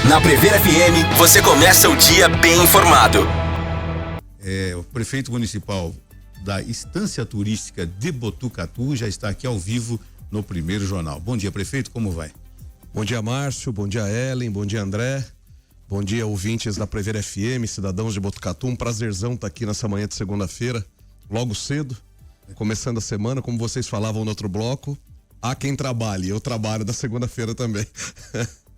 Na Prever FM, você começa o dia bem informado. O prefeito municipal da Estância Turística de Botucatu já está aqui ao vivo no Primeiro Jornal. Bom dia, prefeito, como vai? Bom dia, Márcio, bom dia, Ellen, bom dia, André, bom dia, ouvintes da Prever FM, cidadãos de Botucatu. Um prazerzão estar aqui nessa manhã de segunda-feira, logo cedo, começando a semana, como vocês falavam no outro bloco. Há quem trabalhe, eu trabalho da segunda-feira também.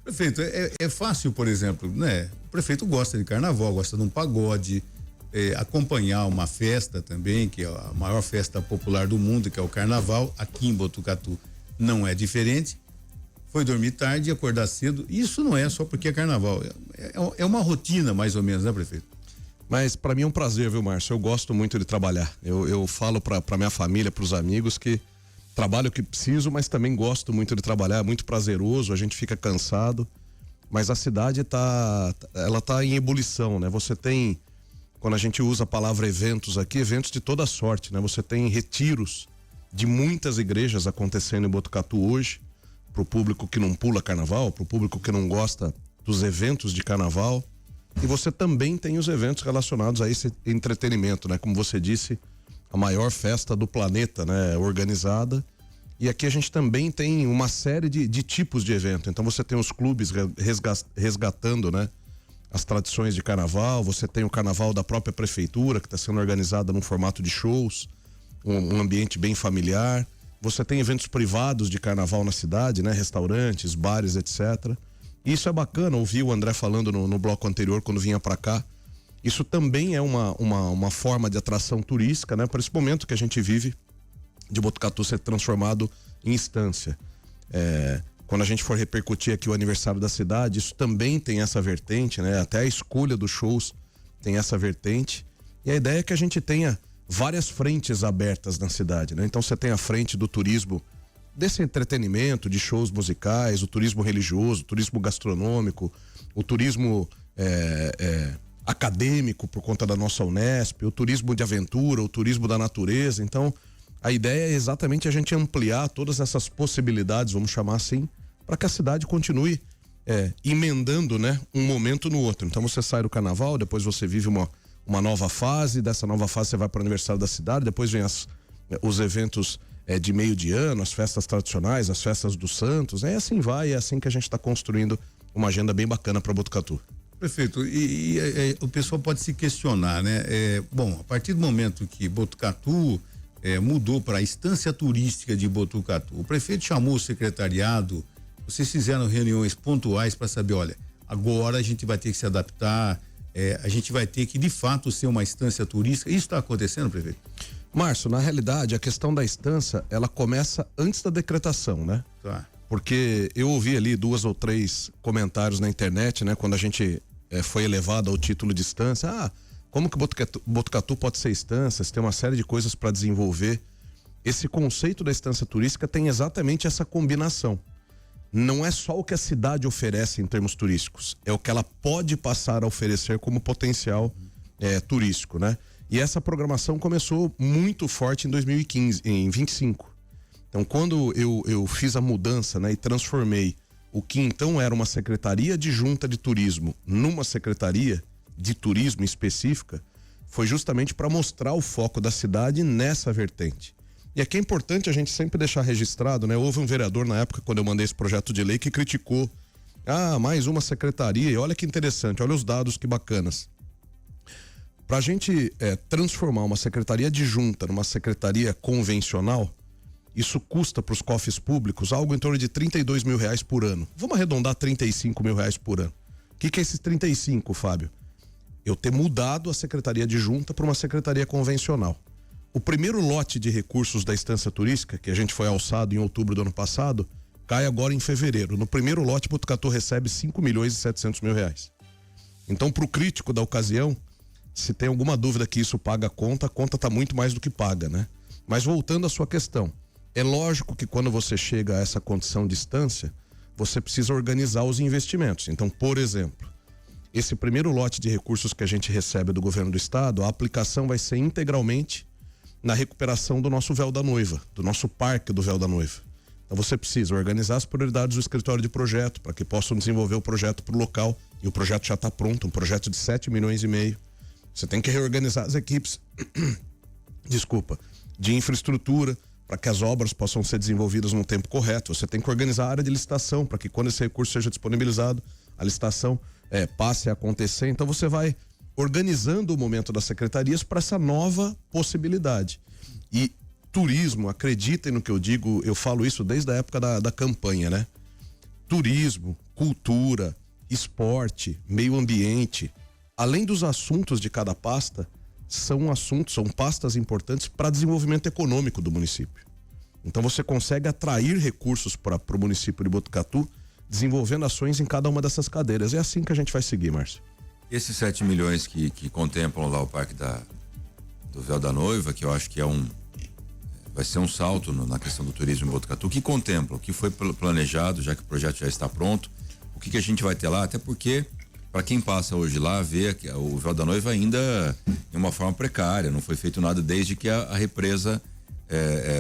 Prefeito, é fácil, por exemplo, né? O prefeito gosta de carnaval, gosta de um pagode, acompanhar uma festa também, que é a maior festa popular do mundo, que é o carnaval. Aqui em Botucatu não é diferente. Foi dormir tarde e acordar cedo. Isso não é só porque é carnaval, é uma rotina mais ou menos, né, prefeito? Mas para mim é um prazer, viu, Márcio? Eu gosto muito de trabalhar. Eu falo para minha família, para os amigos que trabalho o que preciso, mas também gosto muito de trabalhar, é muito prazeroso, a gente fica cansado, mas a cidade ela tá em ebulição, né? Você tem, quando a gente usa a palavra eventos aqui, eventos de toda sorte, né? Você tem retiros de muitas igrejas acontecendo em Botucatu hoje, pro público que não pula carnaval, pro público que não gosta dos eventos de carnaval, e você também tem os eventos relacionados a esse entretenimento, né? Como você disse, a maior festa do planeta, né? Organizada. E aqui a gente também tem uma série de tipos de evento. Então você tem os clubes resgatando, né? As tradições de carnaval. Você tem o carnaval da própria prefeitura, que está sendo organizada num formato de shows, um ambiente bem familiar. Você tem eventos privados de carnaval na cidade, né? Restaurantes, bares, etc. E isso é bacana, ouvi o André falando no bloco anterior, quando vinha para cá. Isso também é uma forma de atração turística, né? Para esse momento que a gente vive de Botucatu ser transformado em Estância. Quando a gente for repercutir aqui o aniversário da cidade, isso também tem essa vertente, né? Até a escolha dos shows tem essa vertente. E a ideia é que a gente tenha várias frentes abertas na cidade, né? Então você tem a frente do turismo, desse entretenimento, de shows musicais, o turismo religioso, o turismo gastronômico, o turismo acadêmico por conta da nossa Unesp, o turismo de aventura, o turismo da natureza. Então a ideia é exatamente a gente ampliar todas essas possibilidades, vamos chamar assim, para que a cidade continue emendando, né, um momento no outro. Então você sai do carnaval, depois você vive uma nova fase, dessa nova fase você vai para o aniversário da cidade, depois vem os eventos de meio de ano, as festas tradicionais, as festas dos santos, assim vai, é assim que a gente está construindo uma agenda bem bacana para Botucatu. Prefeito, e o pessoal pode se questionar, né? Bom, a partir do momento que Botucatu mudou para a Estância Turística de Botucatu, o prefeito chamou o secretariado, vocês fizeram reuniões pontuais para saber, olha, agora a gente vai ter que se adaptar, a gente vai ter que de fato ser uma estância turística. Isso está acontecendo, prefeito? Márcio, na realidade a questão da estância, ela começa antes da decretação, né? Tá. Porque eu ouvi ali 2 ou 3 comentários na internet, né? Quando a gente foi elevado ao título de estância, como que Botucatu pode ser estância? Você tem uma série de coisas para desenvolver. Esse conceito da estância turística tem exatamente essa combinação. Não é só o que a cidade oferece em termos turísticos, é o que ela pode passar a oferecer como potencial turístico, né? E essa programação começou muito forte em 2015, em 25. Então, quando eu fiz a mudança, né, e transformei o que então era uma secretaria adjunta de turismo numa secretaria de turismo específica, foi justamente para mostrar o foco da cidade nessa vertente. E aqui é importante a gente sempre deixar registrado, né? Houve um vereador na época, quando eu mandei esse projeto de lei, que criticou, mais uma secretaria, e olha que interessante, olha os dados que bacanas. Para a gente transformar uma secretaria adjunta numa secretaria convencional, isso custa para os cofres públicos algo em torno de R$32 mil por ano. Vamos arredondar R$35 mil por ano. O que é esses 35, Fábio? Eu ter mudado a secretaria adjunta para uma secretaria convencional. O primeiro lote de recursos da estância turística, que a gente foi alçado em outubro do ano passado, cai agora em fevereiro. No primeiro lote, Botucatu recebe R$5.700.000. Então, para o crítico da ocasião, se tem alguma dúvida que isso paga a conta está muito mais do que paga, né? Mas voltando à sua questão, é lógico que quando você chega a essa condição de estância, você precisa organizar os investimentos. Então, por exemplo, esse primeiro lote de recursos que a gente recebe do governo do estado, a aplicação vai ser integralmente na recuperação do nosso véu da noiva, do nosso parque do véu da noiva. Então você precisa organizar as prioridades do escritório de projeto para que possam desenvolver o projeto para o local, e o projeto já está pronto, um projeto de 7,5 milhões. Você tem que reorganizar as equipes de infraestrutura para que as obras possam ser desenvolvidas no tempo correto. Você tem que organizar a área de licitação para que quando esse recurso seja disponibilizado, a licitação passe a acontecer. Então você vai organizando o momento das secretarias para essa nova possibilidade. E turismo, acreditem no que eu digo, eu falo isso desde a época da campanha, né? Turismo, cultura, esporte, meio ambiente, além dos assuntos de cada pasta, são pastas importantes para desenvolvimento econômico do município. Então você consegue atrair recursos para o município de Botucatu, desenvolvendo ações em cada uma dessas cadeiras. É assim que a gente vai seguir, Márcio. Esses 7 milhões que contemplam lá o Parque do Véu da Noiva, que eu acho que vai ser um salto na questão do turismo em Botucatu, que contempla o que foi planejado, já que o projeto já está pronto, o que a gente vai ter lá, até porque para quem passa hoje lá, vê que o Véu da Noiva ainda em uma forma precária, não foi feito nada desde que a represa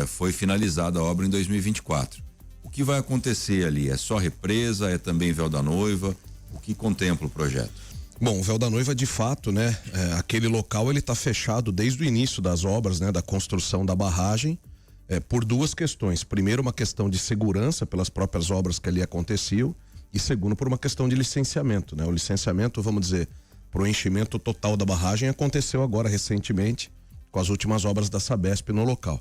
foi finalizada a obra em 2024. O que vai acontecer ali? É só represa? É também Véu da Noiva? O que contempla o projeto? Bom, o Véu da Noiva, de fato, né? Aquele local ele está fechado desde o início das obras, né? Da construção da barragem, por duas questões. Primeiro, uma questão de segurança pelas próprias obras que ali aconteciam, e segundo, por uma questão de licenciamento, né? O licenciamento, vamos dizer, para o enchimento total da barragem aconteceu agora recentemente com as últimas obras da Sabesp no local.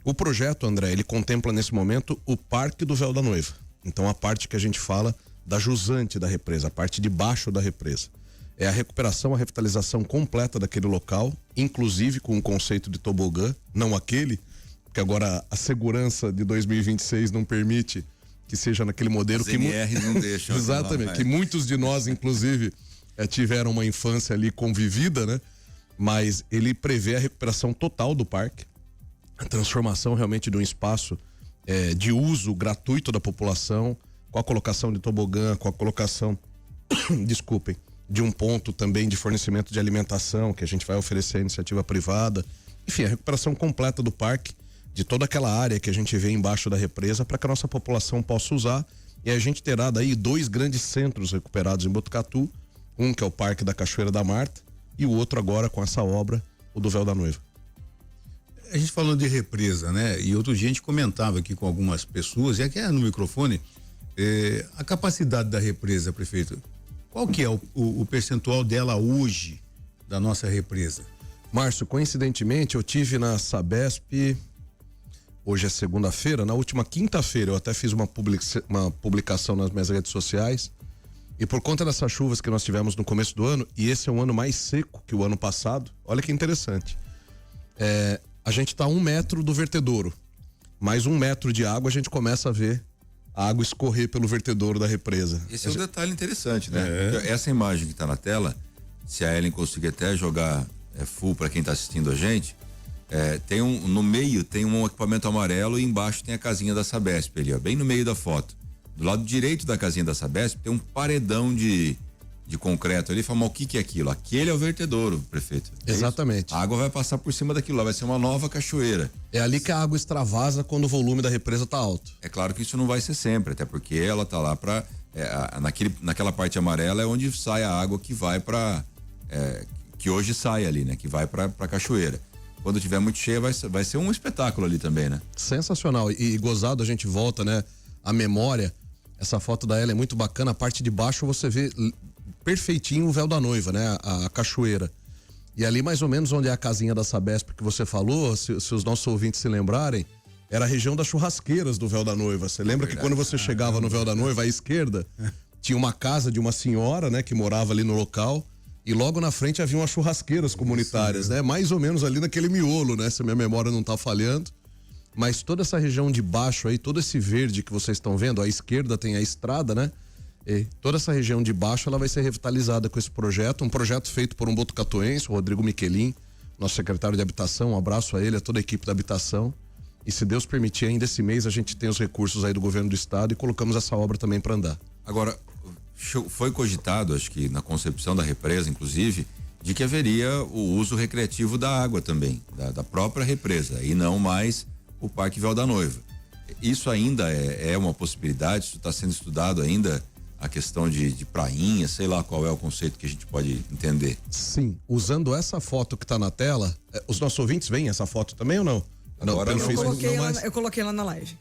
O projeto, André, ele contempla nesse momento o Parque do Véu da Noiva. Então a parte que a gente fala da jusante da represa, a parte de baixo da represa. É a recuperação, a revitalização completa daquele local, inclusive com o conceito de tobogã, não aquele, porque agora a segurança de 2026 não permite que seja naquele modelo que não deixam. Exatamente, que muitos de nós, inclusive, tiveram uma infância ali convivida, né? Mas ele prevê a recuperação total do parque, a transformação realmente de um espaço de uso gratuito da população, com a colocação de tobogã, com a colocação, desculpem, de um ponto também de fornecimento de alimentação que a gente vai oferecer à iniciativa privada. Enfim, a recuperação completa do parque, de toda aquela área que a gente vê embaixo da represa, para que a nossa população possa usar. E a gente terá daí 2 grandes centros recuperados em Botucatu, um que é o Parque da Cachoeira da Marta e o outro agora com essa obra, o do Véu da Noiva. A gente falando de represa, né? E outro dia a gente comentava aqui com algumas pessoas, e aqui no microfone, a capacidade da represa, prefeito, qual que é o percentual dela hoje, da nossa represa? Márcio, coincidentemente eu tive na Sabesp, hoje é segunda-feira, na última quinta-feira eu até fiz uma publicação nas minhas redes sociais, e por conta dessas chuvas que nós tivemos no começo do ano, e esse é um ano mais seco que o ano passado, olha que interessante, a gente está a 1 metro do vertedouro, mais 1 metro de água a gente começa a ver a água escorrer pelo vertedouro da represa. Esse é um detalhe interessante, né? Essa imagem que está na tela, se a Ellen conseguir até jogar full para quem está assistindo a gente, tem no meio tem um equipamento amarelo e embaixo tem a casinha da Sabesp ali, ó, bem no meio da foto. Do lado direito da casinha da Sabesp tem um paredão de concreto ali. Fala, mas o que é aquilo? Aquele é o vertedouro, prefeito. Exatamente. A água vai passar por cima daquilo lá, vai ser uma nova cachoeira. É ali que a água extravasa quando o volume da represa está alto. É claro que isso não vai ser sempre, até porque ela tá lá naquela parte amarela é onde sai a água que vai que hoje sai ali, né? Que vai pra cachoeira. Quando tiver muito cheia vai ser um espetáculo ali também, né? Sensacional. E gozado, a gente volta, né? A memória, essa foto da ela é muito bacana. A parte de baixo você vê perfeitinho o Véu da Noiva, né? A cachoeira. E ali mais ou menos onde é a casinha da Sabesp que você falou, se os nossos ouvintes se lembrarem, era a região das churrasqueiras do Véu da Noiva. Você lembra que quando você chegava no Véu da Noiva à esquerda, tinha uma casa de uma senhora, né? Que morava ali no local, e logo na frente havia umas churrasqueiras comunitárias, né? Mais ou menos ali naquele miolo, né? Se a minha memória não tá falhando. Mas toda essa região de baixo aí, todo esse verde que vocês estão vendo, à esquerda tem a estrada, né? E toda essa região de baixo ela vai ser revitalizada com esse projeto, um projeto feito por um botucatuense, o Rodrigo Miquelin, nosso secretário de habitação. Um abraço a ele, a toda a equipe da habitação. E se Deus permitir, ainda esse mês a gente tem os recursos aí do governo do estado e colocamos essa obra também para andar. Agora, foi cogitado, acho que na concepção da represa, inclusive, de que haveria o uso recreativo da água também, da própria represa, e não mais o Parque Véu da Noiva. isso ainda é uma possibilidade? Isso está sendo estudado ainda? A questão de prainha, sei lá qual é o conceito que a gente pode entender. Sim, usando essa foto que está na tela, os nossos ouvintes veem essa foto também ou não? Agora não, eu coloquei lá na live.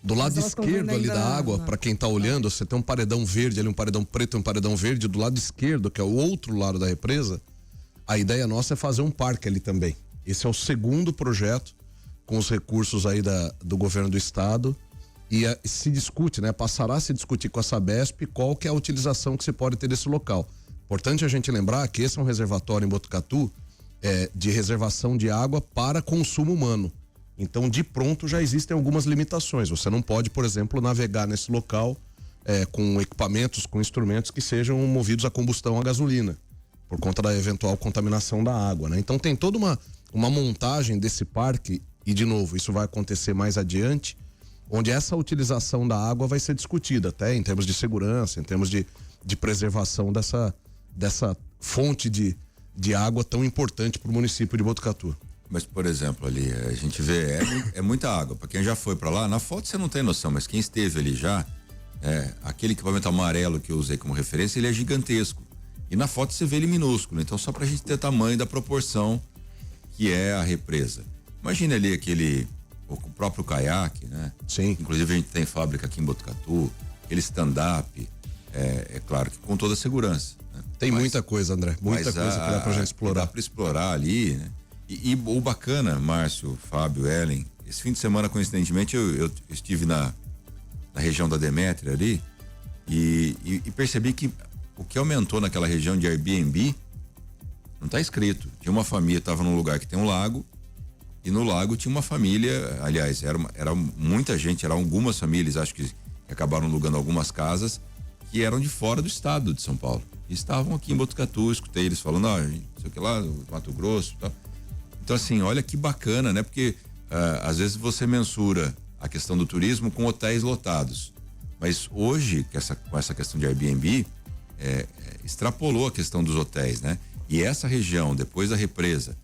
Do lado esquerdo ali da água, para quem está olhando, você tem um paredão verde ali, um paredão preto e um paredão verde. Do lado esquerdo, que é o outro lado da represa, a ideia nossa é fazer um parque ali também. Esse é o segundo projeto com os recursos aí do governo do estado. E se discute, né? Passará a se discutir com a Sabesp qual que é a utilização que se pode ter desse local. Importante a gente lembrar que esse é um reservatório em Botucatu de reservação de água para consumo humano. Então, de pronto, já existem algumas limitações. Você não pode, por exemplo, navegar nesse local com equipamentos, com instrumentos que sejam movidos a combustão a gasolina, por conta da eventual contaminação da água, né? Então, tem toda uma montagem desse parque, e, de novo, isso vai acontecer mais adiante, onde essa utilização da água vai ser discutida, até em termos de segurança, em termos de preservação dessa fonte de água tão importante para o município de Botucatu. Mas, por exemplo, ali, a gente vê, é muita água. Para quem já foi para lá, na foto você não tem noção, mas quem esteve ali já, aquele equipamento amarelo que eu usei como referência, ele é gigantesco. E na foto você vê ele minúsculo. Então, só para a gente ter tamanho da proporção que é a represa. Imagina ali o próprio caiaque, né? Sim. Inclusive a gente tem fábrica aqui em Botucatu, aquele stand-up, é claro que com toda a segurança. Né? Tem muita coisa, André, muita coisa que dá pra gente explorar. Dá pra explorar ali, né? E o bacana, Márcio, Fábio, Ellen, esse fim de semana, coincidentemente, eu estive na região da Demétria ali e percebi que o que aumentou naquela região de Airbnb não tá escrito. Tinha uma família, tava num lugar que tem um lago, e no lago tinha uma família, aliás, era muita gente, eram algumas famílias, acho que acabaram alugando algumas casas, que eram de fora do estado de São Paulo. E estavam aqui em Botucatu, escutei eles falando, não sei o que lá, Mato Grosso e tal. Então, assim, olha que bacana, né? Porque às vezes você mensura a questão do turismo com hotéis lotados. Mas hoje, com essa questão de Airbnb, extrapolou a questão dos hotéis, né? E essa região, depois da represa,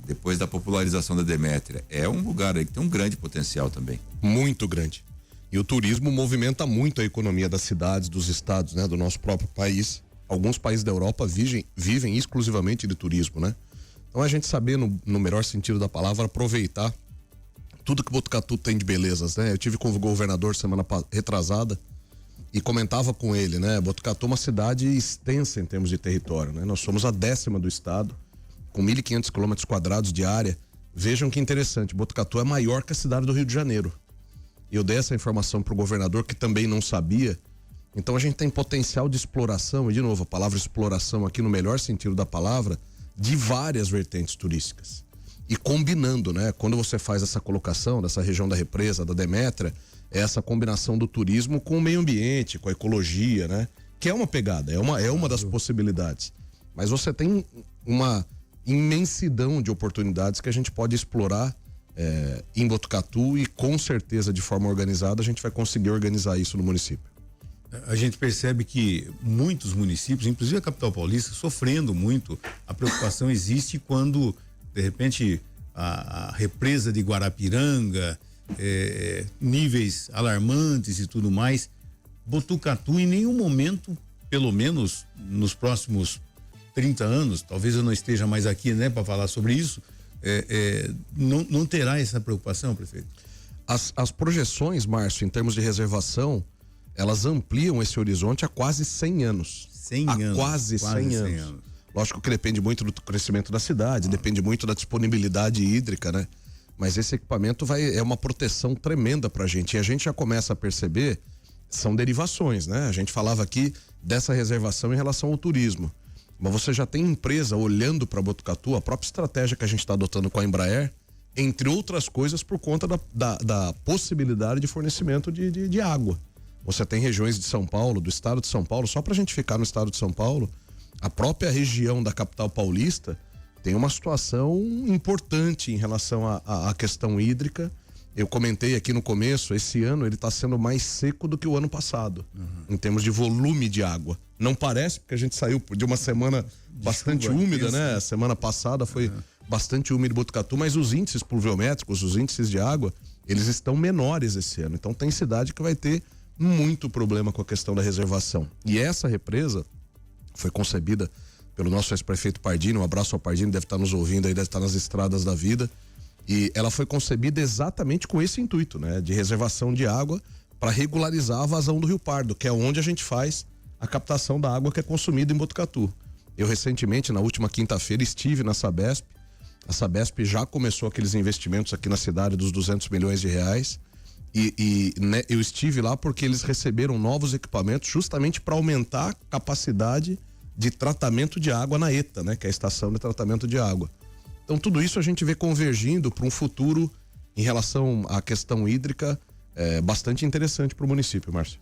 depois da popularização da Demétria, é um lugar aí que tem um grande potencial também. Muito grande. E o turismo movimenta muito a economia das cidades, dos estados, né? Do nosso próprio país. Alguns países da Europa vivem exclusivamente de turismo, né? Então a gente saber, no melhor sentido da palavra, aproveitar tudo que Botucatu tem de belezas, né? Eu tive com o governador semana retrasada e comentava com ele, né? Botucatu é uma cidade extensa em termos de território, né? Nós somos a 10ª do estado, com 1.500 quilômetros quadrados de área. Vejam que interessante, Botucatu é maior que a cidade do Rio de Janeiro. Eu dei essa informação para o governador, que também não sabia. Então a gente tem potencial de exploração, e de novo, a palavra exploração aqui no melhor sentido da palavra, de várias vertentes turísticas. E combinando, né? Quando você faz essa colocação dessa região da represa, da Demétria, é essa combinação do turismo com o meio ambiente, com a ecologia, né? Que é uma pegada, é uma das possibilidades. Mas você tem uma imensidão de oportunidades que a gente pode explorar em Botucatu, e com certeza de forma organizada a gente vai conseguir organizar isso no município. A gente percebe que muitos municípios, inclusive a capital paulista, sofrendo muito. A preocupação existe quando, de repente, a represa de Guarapiranga, níveis alarmantes e tudo mais. Botucatu, em nenhum momento, pelo menos nos próximos 30 anos, talvez eu não esteja mais aqui, né, para falar sobre isso, não terá essa preocupação, prefeito? As projeções, Márcio, em termos de reservação, elas ampliam esse horizonte há quase 100 anos. 100 anos. Quase 100 anos. Lógico que depende muito do crescimento da cidade, depende muito da disponibilidade hídrica, né? Mas esse equipamento é uma proteção tremenda pra gente. E a gente já começa a perceber, são derivações, né? A gente falava aqui dessa reservação em relação ao turismo. Mas você já tem empresa olhando para Botucatu, a própria estratégia que a gente está adotando com a Embraer, entre outras coisas, por conta da possibilidade de fornecimento de água. Você tem regiões de São Paulo, do estado de São Paulo, só pra gente ficar no estado de São Paulo, a própria região da capital paulista tem uma situação importante em relação à questão hídrica. Eu comentei aqui no começo, esse ano ele está sendo mais seco do que o ano passado, em termos de volume de água. Não parece, porque a gente saiu de uma semana bastante úmida, né? A semana passada foi bastante úmida em Botucatu, mas os índices pluviométricos, os índices de água, eles estão menores esse ano. Então tem cidade que vai ter muito problema com a questão da reservação. E essa represa foi concebida pelo nosso ex-prefeito Pardini, um abraço ao Pardini, deve estar nos ouvindo aí, deve estar nas estradas da vida. E ela foi concebida exatamente com esse intuito, né? De reservação de água para regularizar a vazão do Rio Pardo, que é onde a gente faz a captação da água que é consumida em Botucatu. Eu recentemente, na última quinta-feira, estive na Sabesp. A Sabesp já começou aqueles investimentos aqui na cidade dos 200 milhões de reais. Né, eu estive lá porque eles receberam novos equipamentos justamente para aumentar a capacidade de tratamento de água na ETA, né? Que é a estação de tratamento de água. Então tudo isso a gente vê convergindo para um futuro em relação à questão hídrica bastante interessante para o município, Márcio.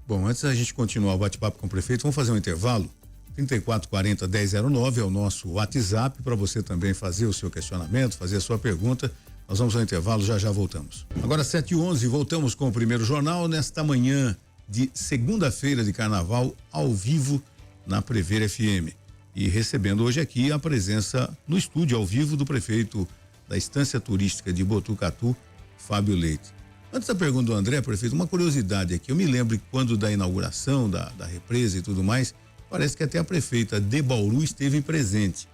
Bom, antes da gente continuar o bate-papo com o prefeito, vamos fazer um intervalo. 3440-1009 é o nosso WhatsApp para você também fazer o seu questionamento, fazer a sua pergunta. Nós vamos ao intervalo, já voltamos. Agora 7h11, voltamos com o primeiro jornal nesta manhã de segunda-feira de carnaval, ao vivo na Prever FM. E recebendo hoje aqui a presença no estúdio ao vivo do prefeito da Estância Turística de Botucatu, Fábio Leite. Antes da pergunta do André, prefeito, uma curiosidade aqui, eu me lembro que quando da inauguração da represa e tudo mais, parece que até a prefeita de Bauru esteve presente.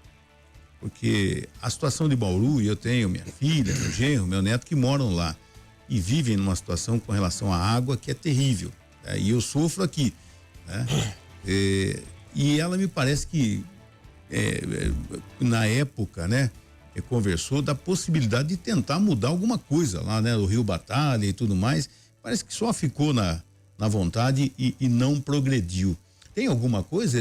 Porque a situação de Bauru, e eu tenho minha filha, meu genro, meu neto que moram lá e vivem numa situação com relação à água que é terrível, né? E eu sofro aqui, né? E ela me parece que na época, né, conversou da possibilidade de tentar mudar alguma coisa lá, né, do Rio Batalha e tudo mais. Parece que só ficou na vontade e não progrediu. Tem alguma coisa?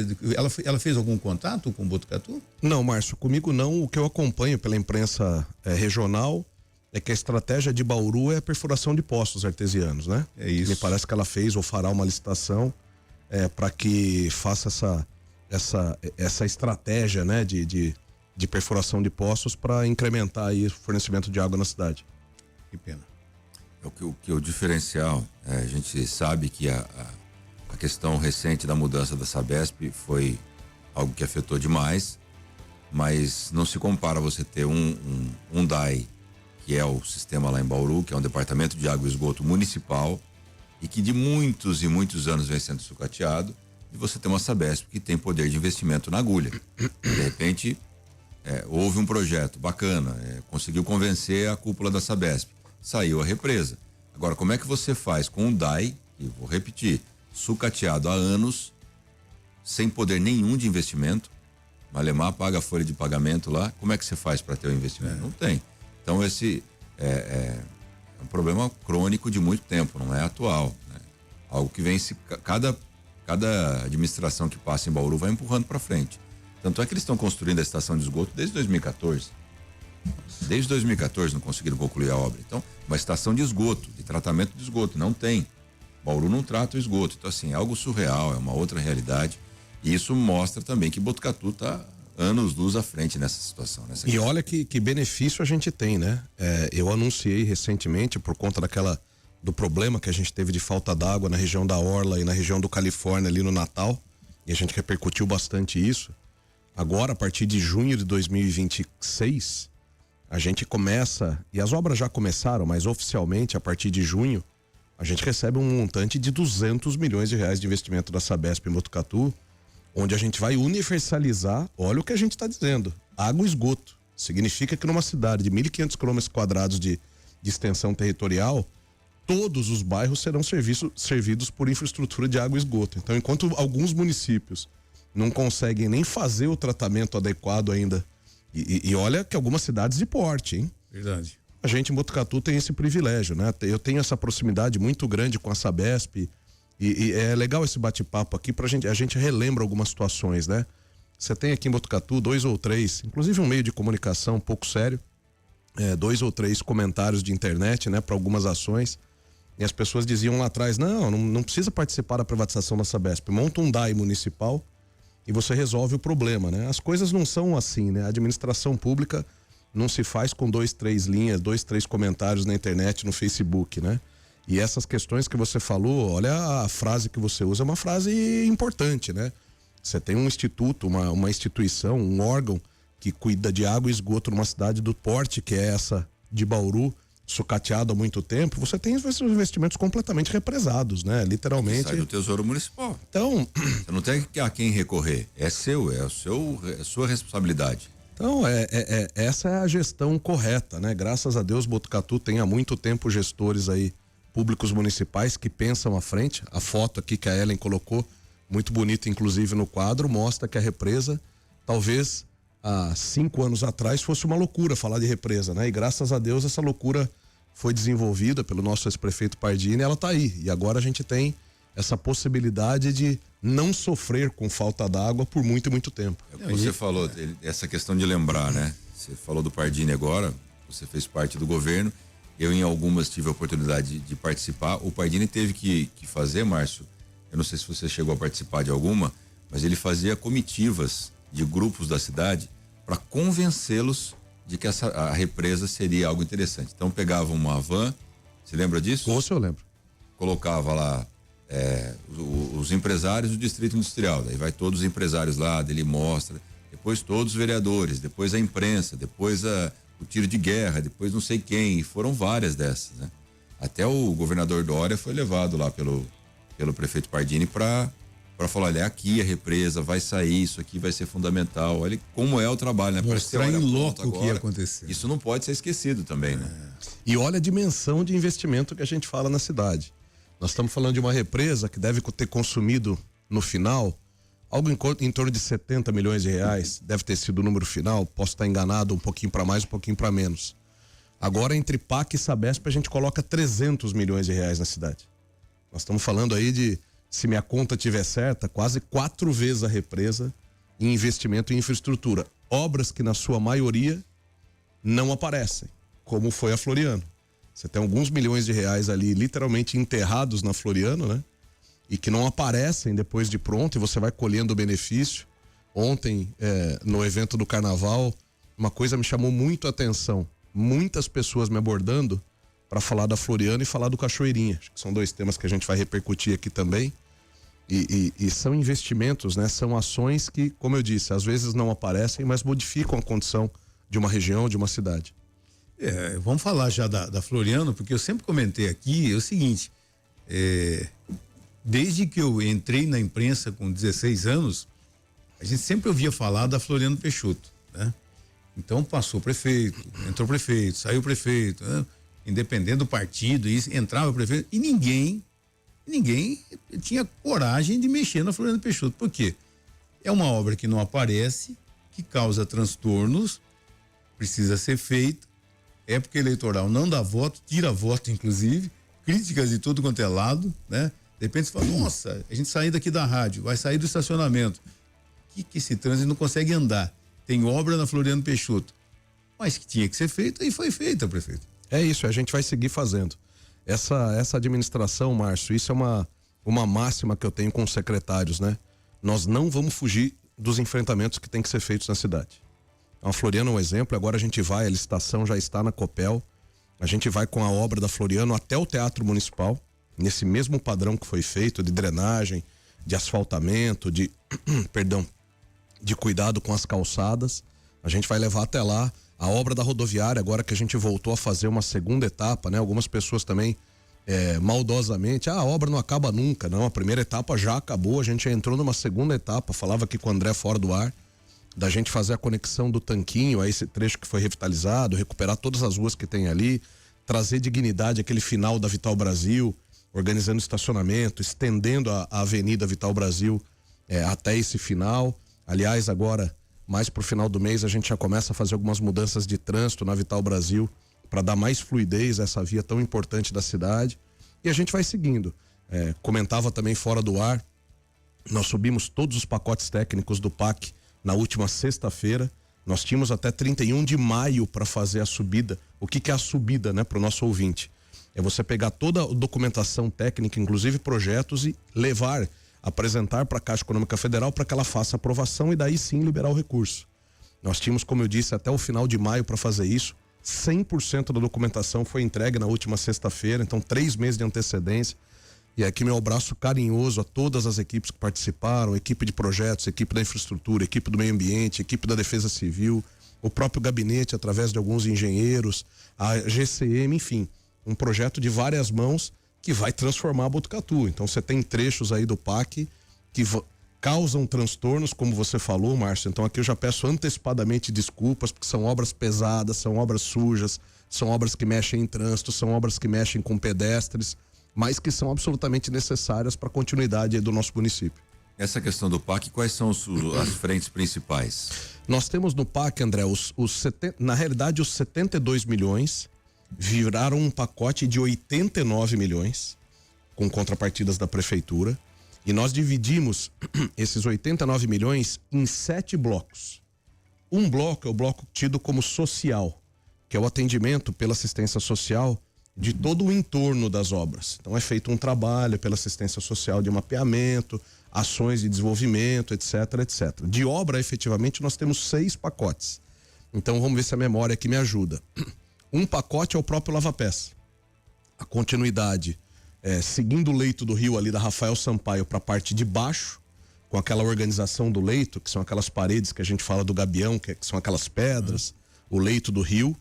Ela fez algum contato com o Botucatu? Não, Márcio, comigo não. O que eu acompanho pela imprensa regional é que a estratégia de Bauru é a perfuração de poços artesianos, né? É isso. Me parece que ela fez ou fará uma licitação para que faça essa estratégia, né, de perfuração de poços para incrementar aí o fornecimento de água na cidade. Que pena. O diferencial, a gente sabe que a questão recente da mudança da Sabesp foi algo que afetou demais, mas não se compara você ter um DAI, que é o sistema lá em Bauru, que é um departamento de água e esgoto municipal e que de muitos e muitos anos vem sendo sucateado, e você tem uma Sabesp que tem poder de investimento na agulha. De repente, houve um projeto bacana, conseguiu convencer a cúpula da Sabesp, saiu a represa. Agora, como é que você faz com um DAI, e vou repetir, sucateado há anos, sem poder nenhum de investimento? Malemar paga a folha de pagamento lá, como é que você faz para ter o investimento? Não tem. Então esse é um problema crônico de muito tempo, não é atual, né? Algo que vem cada administração que passa em Bauru vai empurrando para frente. Tanto é que eles estão construindo a estação de esgoto desde 2014. Desde 2014 não conseguiram concluir a obra. Então, uma estação de esgoto, de tratamento de esgoto, não tem. Bauru não trata o esgoto. Então, assim, é algo surreal, é uma outra realidade. E isso mostra também que Botucatu está anos-luz à frente nessa situação. E olha que benefício a gente tem, né? Eu anunciei recentemente, por conta do problema que a gente teve de falta d'água na região da Orla e na região do Califórnia, ali no Natal, e a gente repercutiu bastante isso. Agora, a partir de junho de 2026, a gente começa, e as obras já começaram, mas oficialmente, a partir de junho, a gente recebe um montante de 200 milhões de reais de investimento da Sabesp em Botucatu, onde a gente vai universalizar, olha o que a gente está dizendo, água e esgoto. Significa que numa cidade de 1.500 km² de extensão territorial, todos os bairros serão servidos por infraestrutura de água e esgoto. Então, enquanto alguns municípios não conseguem nem fazer o tratamento adequado ainda, e olha que algumas cidades de porte, hein? Verdade. A gente em Botucatu tem esse privilégio, né? Eu tenho essa proximidade muito grande com a Sabesp e é legal esse bate-papo aqui a gente relembra algumas situações, né? Você tem aqui em Botucatu 2 ou 3, inclusive um meio de comunicação um pouco sério, 2 ou 3 comentários de internet, né? Para algumas ações, e as pessoas diziam lá atrás, não precisa participar da privatização da Sabesp, monta um DAI municipal e você resolve o problema, né? As coisas não são assim, né? A administração pública não se faz com 2, 3 linhas, 2, 3 comentários na internet, no Facebook, né? E essas questões que você falou, olha a frase que você usa, é uma frase importante, né? Você tem um instituto, uma instituição, um órgão que cuida de água e esgoto numa cidade do porte, que é essa de Bauru, sucateado há muito tempo, você tem esses investimentos completamente represados, né? Literalmente. Sai do Tesouro Municipal. Então, você não tem a quem recorrer. É a sua responsabilidade. Então, essa é a gestão correta, né? Graças a Deus, Botucatu tem há muito tempo gestores aí, públicos municipais, que pensam à frente. A foto aqui que a Ellen colocou, muito bonita, inclusive no quadro, mostra que a represa, talvez há 5 anos atrás, fosse uma loucura falar de represa, né? E graças a Deus essa loucura foi desenvolvida pelo nosso ex-prefeito Pardini, e ela tá aí. E agora a gente tem essa possibilidade de não sofrer com falta d'água por muito e muito tempo. É o que você falou, essa questão de lembrar, né? Você falou do Pardini agora, você fez parte do governo, eu em algumas tive a oportunidade de participar. O Pardini teve que fazer, Márcio, eu não sei se você chegou a participar de alguma, mas ele fazia comitivas de grupos da cidade para convencê-los de que a represa seria algo interessante. Então pegava uma van, você lembra disso? Ou se eu lembro. Colocava lá os empresários do Distrito Industrial, daí vai todos os empresários lá, dele mostra, depois todos os vereadores, depois a imprensa, depois o tiro de guerra, depois não sei quem, e foram várias dessas, né? Até o governador Dória foi levado lá pelo prefeito Pardini para falar, olha, aqui a represa vai sair, isso aqui vai ser fundamental. Olha como é o trabalho, né? Mostrar em loco o que ia acontecer. Isso não pode ser esquecido também, né? E olha a dimensão de investimento que a gente fala na cidade. Nós estamos falando de uma represa que deve ter consumido no final algo em torno de 70 milhões de reais, deve ter sido o número final, posso estar enganado, um pouquinho para mais, um pouquinho para menos. Agora, entre PAC e Sabesp, a gente coloca 300 milhões de reais na cidade. Nós estamos falando aí de, se minha conta estiver certa, quase 4 vezes a represa em investimento em infraestrutura. Obras que, na sua maioria, não aparecem, como foi a Floriano. Você tem alguns milhões de reais ali, literalmente enterrados na Floriano, né? E que não aparecem depois de pronto, e você vai colhendo o benefício. Ontem, no evento do Carnaval, uma coisa me chamou muito a atenção. Muitas pessoas me abordando para falar da Floriano e falar do Cachoeirinha. Acho que são 2 temas que a gente vai repercutir aqui também. E são investimentos, né? São ações que, como eu disse, às vezes não aparecem, mas modificam a condição de uma região, de uma cidade. Vamos falar já da Floriano, porque eu sempre comentei aqui o seguinte, desde que eu entrei na imprensa com 16 anos, a gente sempre ouvia falar da Floriano Peixoto, né? Então passou prefeito, entrou prefeito, saiu prefeito, né? Independente do partido, entrava prefeito, e ninguém tinha coragem de mexer na Floriano Peixoto. Por quê? É uma obra que não aparece, que causa transtornos, precisa ser feita, época eleitoral não dá voto, tira voto inclusive, críticas de tudo quanto é lado, né? De repente você fala, nossa, a gente sair daqui da rádio, vai sair do estacionamento, que esse trânsito não consegue andar, tem obra na Floriano Peixoto, mas que tinha que ser feita e foi feita, prefeito. É isso, a gente vai seguir fazendo. Essa administração, Márcio, isso é uma máxima que eu tenho com os secretários, né? Nós não vamos fugir dos enfrentamentos que tem que ser feitos na cidade. A Floriano é um exemplo, agora a gente vai, a licitação já está na Copel, a gente vai com a obra da Floriano até o Teatro Municipal, nesse mesmo padrão que foi feito de drenagem, de asfaltamento, de cuidado com as calçadas. A gente vai levar até lá a obra da rodoviária, agora que a gente voltou a fazer uma segunda etapa, né? Algumas pessoas também maldosamente, a obra não acaba nunca, não, a primeira etapa já acabou, a gente já entrou numa segunda etapa, falava aqui com o André fora do ar, da gente fazer a conexão do Tanquinho a esse trecho que foi revitalizado, recuperar todas as ruas que tem ali, trazer dignidade àquele final da Vital Brasil, organizando estacionamento, estendendo a Avenida Vital Brasil até esse final. Aliás, agora, mais pro final do mês, a gente já começa a fazer algumas mudanças de trânsito na Vital Brasil para dar mais fluidez a essa via tão importante da cidade. E a gente vai seguindo. Comentava também fora do ar, nós subimos todos os pacotes técnicos do PAC na última sexta-feira. Nós tínhamos até 31 de maio para fazer a subida. O que é a subida, né, para o nosso ouvinte? É você pegar toda a documentação técnica, inclusive projetos, e apresentar para a Caixa Econômica Federal para que ela faça aprovação e daí sim liberar o recurso. Nós tínhamos, como eu disse, até o final de maio para fazer isso. 100% da documentação foi entregue na última sexta-feira, então 3 meses de antecedência. E aqui meu abraço carinhoso a todas as equipes que participaram, equipe de projetos, equipe da infraestrutura, equipe do meio ambiente, equipe da defesa civil, o próprio gabinete através de alguns engenheiros, a GCM, enfim, um projeto de várias mãos que vai transformar Botucatu. Então você tem trechos aí do PAC que causam transtornos, como você falou, Márcio. Então aqui eu já peço antecipadamente desculpas, porque são obras pesadas, são obras sujas, são obras que mexem em trânsito, são obras que mexem com pedestres, mas que são absolutamente necessárias para a continuidade aí do nosso município. Essa questão do PAC, quais são as frentes principais? Nós temos no PAC, André, na realidade os 72 milhões viraram um pacote de 89 milhões com contrapartidas da prefeitura, e nós dividimos esses 89 milhões em 7 blocos. Um bloco é o bloco tido como social, que é o atendimento pela assistência social de todo o entorno das obras. Então é feito um trabalho pela assistência social de mapeamento, ações de desenvolvimento, etc, etc. De obra, efetivamente, nós temos 6 pacotes. Então vamos ver se a memória aqui me ajuda. Um pacote é o próprio lava-pés. A continuidade, seguindo o leito do rio ali da Rafael Sampaio para a parte de baixo, com aquela organização do leito, que são aquelas paredes que a gente fala do gabião, que são aquelas pedras, o leito do rio.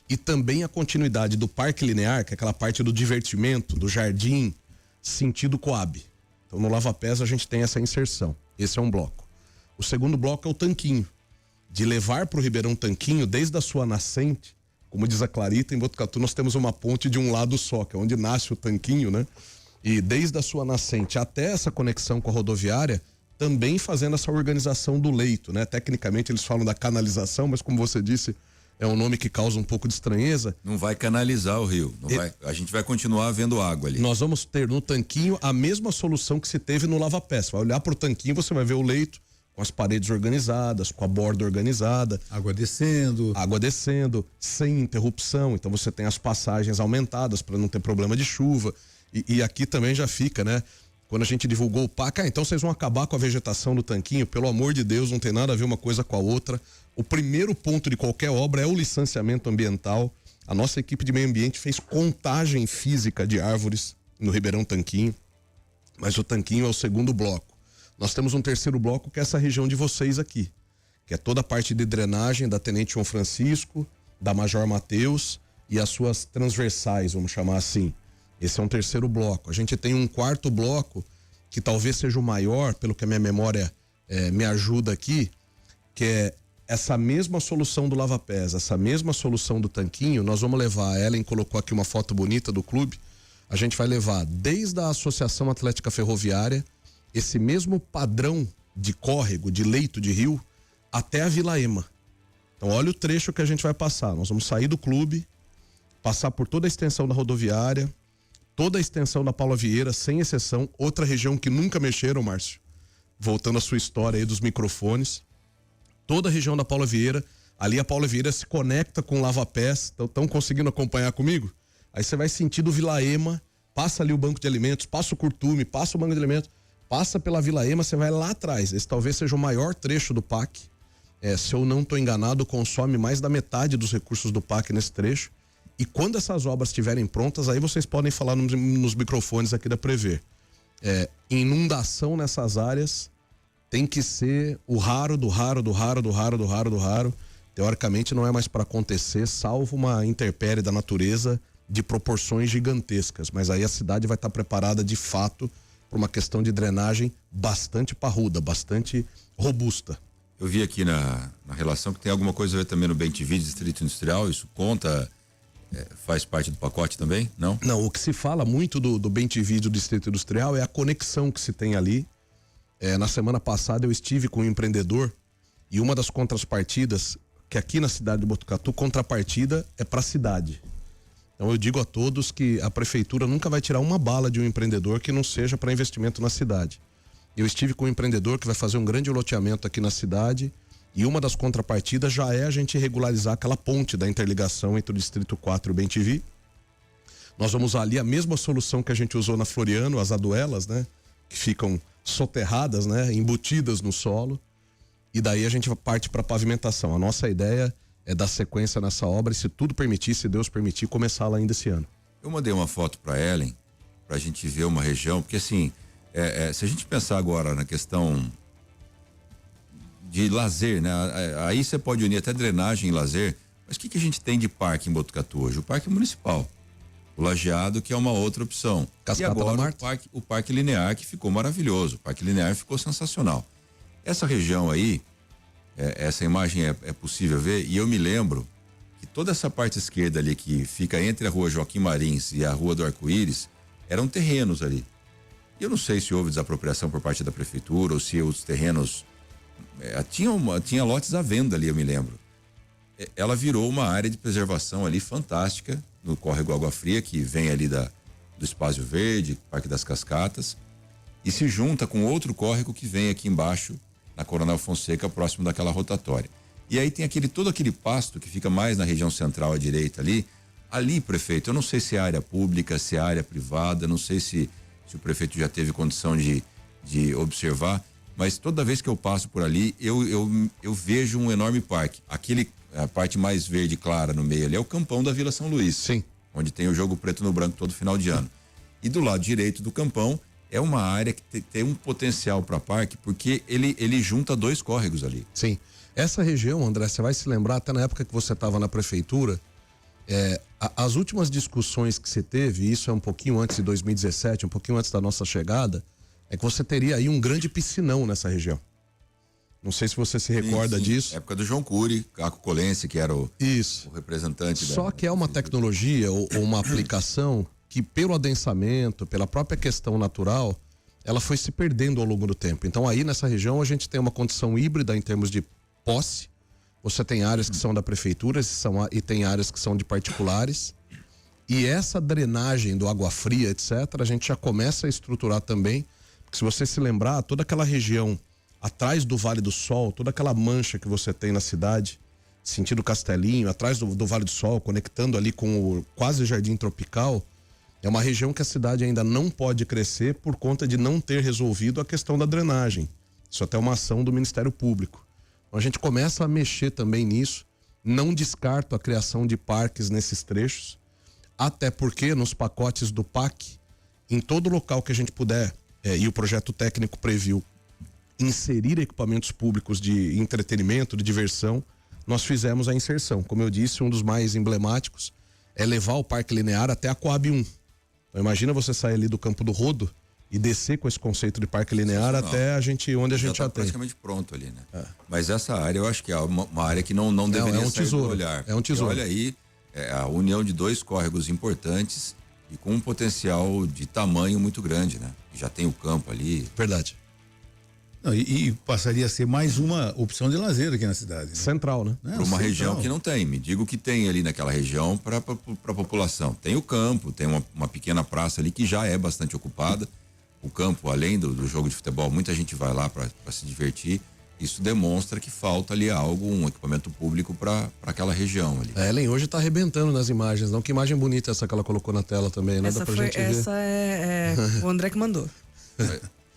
E também a continuidade do Parque Linear, que é aquela parte do divertimento, do jardim, sentido Coab. Então no lava-pés a gente tem essa inserção. Esse é um bloco. O segundo bloco é o tanquinho. De levar para o Ribeirão Tanquinho, desde a sua nascente, como diz a Clarita, em Botucatu nós temos uma ponte de um lado só, que é onde nasce o tanquinho, né? E desde a sua nascente até essa conexão com a rodoviária, também fazendo essa organização do leito, né? Tecnicamente eles falam da canalização, mas como você disse, é um nome que causa um pouco de estranheza. Não vai canalizar o rio, a gente vai continuar vendo água ali. Nós vamos ter no tanquinho a mesma solução que se teve no lava-pés. Vai olhar pro tanquinho, você vai ver o leito com as paredes organizadas, com a borda organizada. Água descendo, sem interrupção. Então você tem as passagens aumentadas para não ter problema de chuva. E aqui também já fica, né? Quando a gente divulgou o PAC, então vocês vão acabar com a vegetação do tanquinho, pelo amor de Deus, não tem nada a ver uma coisa com a outra. O primeiro ponto de qualquer obra é o licenciamento ambiental. A nossa equipe de meio ambiente fez contagem física de árvores no Ribeirão Tanquinho, mas o tanquinho é o segundo bloco. Nós temos um terceiro bloco que é essa região de vocês aqui, que é toda a parte de drenagem da Tenente João Francisco, da Major Mateus e as suas transversais, vamos chamar assim. Esse é um terceiro bloco. A gente tem um quarto bloco, que talvez seja o maior, pelo que a minha memória me ajuda aqui, que é essa mesma solução do lava-pés, essa mesma solução do tanquinho. Nós vamos levar, a Ellen colocou aqui uma foto bonita do clube, a gente vai levar desde a Associação Atlética Ferroviária, esse mesmo padrão de córrego, de leito de rio, até a Vila Ema. Então olha o trecho que a gente vai passar. Nós vamos sair do clube, passar por toda a extensão da rodoviária, toda a extensão da Paula Vieira, sem exceção. Outra região que nunca mexeram, Márcio, voltando à sua história aí dos microfones, toda a região da Paula Vieira, ali a Paula Vieira se conecta com o lava-pés. Estão conseguindo acompanhar comigo? Aí você vai sentir do Vila Ema, passa ali o banco de alimentos, passa o curtume, passa o banco de alimentos, passa pela Vila Ema, você vai lá atrás. Esse talvez seja o maior trecho do PAC. Se eu não estou enganado, consome mais da metade dos recursos do PAC nesse trecho. E quando essas obras estiverem prontas, aí vocês podem falar nos microfones aqui da Prever. Inundação nessas áreas tem que ser o raro do raro do raro do raro do raro do raro. Teoricamente não é mais para acontecer, salvo uma intempérie da natureza de proporções gigantescas. Mas aí a cidade vai estar preparada de fato por uma questão de drenagem bastante parruda, bastante robusta. Eu vi aqui na relação que tem alguma coisa a ver também no Bem-TV, Distrito Industrial. Isso conta, faz parte do pacote também, não? Não, o que se fala muito do Bem-TV do Distrito Industrial é a conexão que se tem ali. Na semana passada eu estive com um empreendedor e uma das contrapartidas, que aqui na cidade de Botucatu, contrapartida é para a cidade. Então eu digo a todos que a prefeitura nunca vai tirar uma bala de um empreendedor que não seja para investimento na cidade. Eu estive com um empreendedor que vai fazer um grande loteamento aqui na cidade e uma das contrapartidas já é a gente regularizar aquela ponte da interligação entre o Distrito 4 e o Bem-TV. Nós vamos usar ali a mesma solução que a gente usou na Floriano, as aduelas, né? Que ficam soterradas, né? Embutidas no solo. E daí a gente parte para pavimentação. A nossa ideia é dar sequência nessa obra e, se tudo permitir, se Deus permitir, começá-la ainda esse ano. Eu mandei uma foto para Ellen, para a gente ver uma região, porque assim, se a gente pensar agora na questão de lazer, né? Aí você pode unir até drenagem e lazer. Mas o que a gente tem de parque em Botucatu hoje? O parque municipal. O Lajeado, que é uma outra opção. Cascata e agora da Marte. o parque Linear, que ficou maravilhoso. O parque Linear ficou sensacional. Essa região aí, essa imagem é possível ver, e eu me lembro que toda essa parte esquerda ali, que fica entre a rua Joaquim Marins e a rua do Arco-Íris, eram terrenos ali. E eu não sei se houve desapropriação por parte da prefeitura ou se os terrenos tinha lotes à venda ali, eu me lembro. Ela virou uma área de preservação ali fantástica no córrego Água Fria, que vem ali do Espaço Verde, Parque das Cascatas, e se junta com outro córrego que vem aqui embaixo na Coronel Fonseca, próximo daquela rotatória. E aí tem todo aquele pasto que fica mais na região central à direita ali, prefeito, eu não sei se é área pública, se é área privada, não sei se o prefeito já teve condição de observar, mas toda vez que eu passo por ali, eu vejo um enorme parque. A parte mais verde clara no meio ali é o campão da Vila São Luís. Sim. Onde tem o jogo preto no branco todo final de ano. E do lado direito do campão é uma área que tem um potencial para parque, porque ele junta 2 córregos ali. Sim. Essa região, André, você vai se lembrar, até na época que você estava na prefeitura, as últimas discussões que você teve, isso é um pouquinho antes de 2017, um pouquinho antes da nossa chegada, é que você teria aí um grande piscinão nessa região. Não sei se você se recorda disso. Época do João Cury, Caco Colense, que era o representante. Só que é uma tecnologia ou uma aplicação que, pelo adensamento, pela própria questão natural, ela foi se perdendo ao longo do tempo. Então aí nessa região a gente tem uma condição híbrida em termos de posse. Você tem áreas que são da prefeitura e tem áreas que são de particulares. E essa drenagem do Água Fria, etc., a gente já começa a estruturar também. Porque se você se lembrar, toda aquela região atrás do Vale do Sol, toda aquela mancha que você tem na cidade, sentido Castelinho, atrás do Vale do Sol, conectando ali com o quase Jardim Tropical, é uma região que a cidade ainda não pode crescer por conta de não ter resolvido a questão da drenagem. Isso até é uma ação do Ministério Público. Então a gente começa a mexer também nisso, não descarto a criação de parques nesses trechos, até porque nos pacotes do PAC, em todo local que a gente puder, e o projeto técnico previu, inserir equipamentos públicos de entretenimento, de diversão, nós fizemos a inserção. Como eu disse, um dos mais emblemáticos é levar o Parque Linear até a Coab 1. Então imagina você sair ali do Campo do Rodo e descer com esse conceito de Parque Linear até onde a gente já tem. Praticamente pronto ali, né? Mas essa área eu acho que é uma área que não deveria sair do olhar. É um tesouro. Olha aí, a união de 2 córregos importantes e com um potencial de tamanho muito grande, né? Já tem o campo ali. Verdade. Não, e passaria a ser mais uma opção de lazer aqui na cidade. Né? Central, né? Para uma região que não tem. Me diga o que tem ali naquela região para a população. Tem o campo, tem uma pequena praça ali que já é bastante ocupada. O campo, além do jogo de futebol, muita gente vai lá para se divertir. Isso demonstra que falta ali um equipamento público para aquela região ali. A Ellen hoje tá arrebentando nas imagens, não? Que imagem bonita essa que ela colocou na tela também, né? Essa é o André que mandou.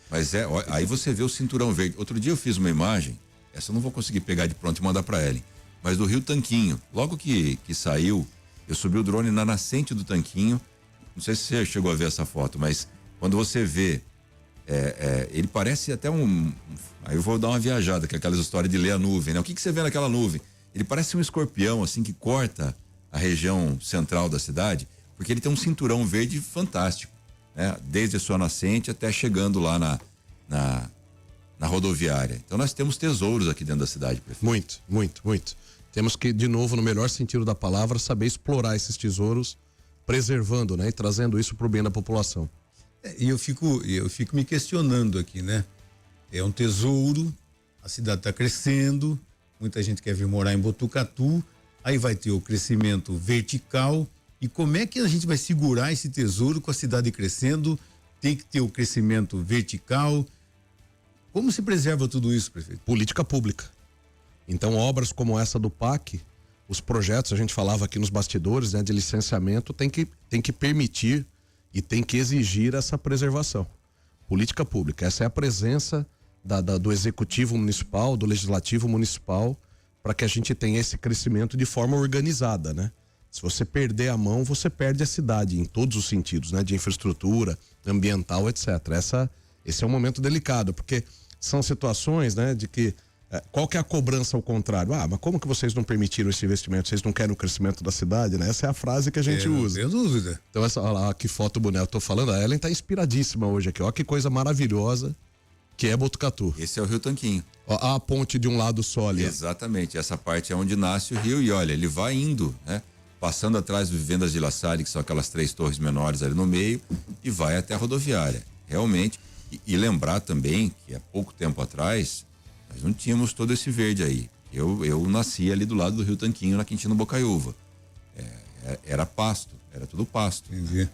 Mas aí você vê o cinturão verde. Outro dia eu fiz uma imagem, essa eu não vou conseguir pegar de pronto e mandar para Ellen, mas do Rio Tanquinho. Logo que saiu, eu subi o drone na nascente do Tanquinho. Não sei se você chegou a ver essa foto, mas quando você vê, ele parece até aí eu vou dar uma viajada, que é aquelas histórias de ler a nuvem, né? O que você vê naquela nuvem? Ele parece um escorpião, assim, que corta a região central da cidade, porque ele tem um cinturão verde fantástico, né? Desde a sua nascente até chegando lá na rodoviária. Então nós temos tesouros aqui dentro da cidade, prefeito. Muito, muito, muito. Temos que, de novo, no melhor sentido da palavra, saber explorar esses tesouros, preservando, né? E trazendo isso para o bem da população. E eu fico me questionando aqui, né? É um tesouro, a cidade está crescendo, muita gente quer vir morar em Botucatu, aí vai ter o crescimento vertical, e como é que a gente vai segurar esse tesouro com a cidade crescendo? Tem que ter o crescimento vertical. Como se preserva tudo isso, prefeito? Política pública. Então, obras como essa do PAC, os projetos, a gente falava aqui nos bastidores, né, de licenciamento, tem que permitir e tem que exigir essa preservação. Política pública. Essa é a presença do executivo municipal, do legislativo municipal, para que a gente tenha esse crescimento de forma organizada, né? Se você perder a mão, você perde a cidade em todos os sentidos, né? De infraestrutura, ambiental, etc. Esse é um momento delicado, porque são situações, né? De que Qual que é a cobrança ao contrário? Mas como que vocês não permitiram esse investimento? Vocês não querem o crescimento da cidade, né? Essa é a frase que a gente usa. Não tenho dúvida. Então, olha lá, que foto bonita. Eu tô falando, a Ellen tá inspiradíssima hoje aqui. Olha que coisa maravilhosa que é Botucatu. Esse é o Rio Tanquinho. Ó, a ponte de um lado só ali. Exatamente. Essa parte é onde nasce o rio e olha, ele vai indo, né? Passando atrás das Vivendas de La Salle, que são aquelas 3 torres menores ali no meio, e vai até a rodoviária. Realmente. E lembrar também que há pouco tempo atrás, nós não tínhamos todo esse verde aí. Eu nasci ali do lado do Rio Tanquinho, na Quintino Bocaiúva. Era pasto, era tudo pasto. Entendi.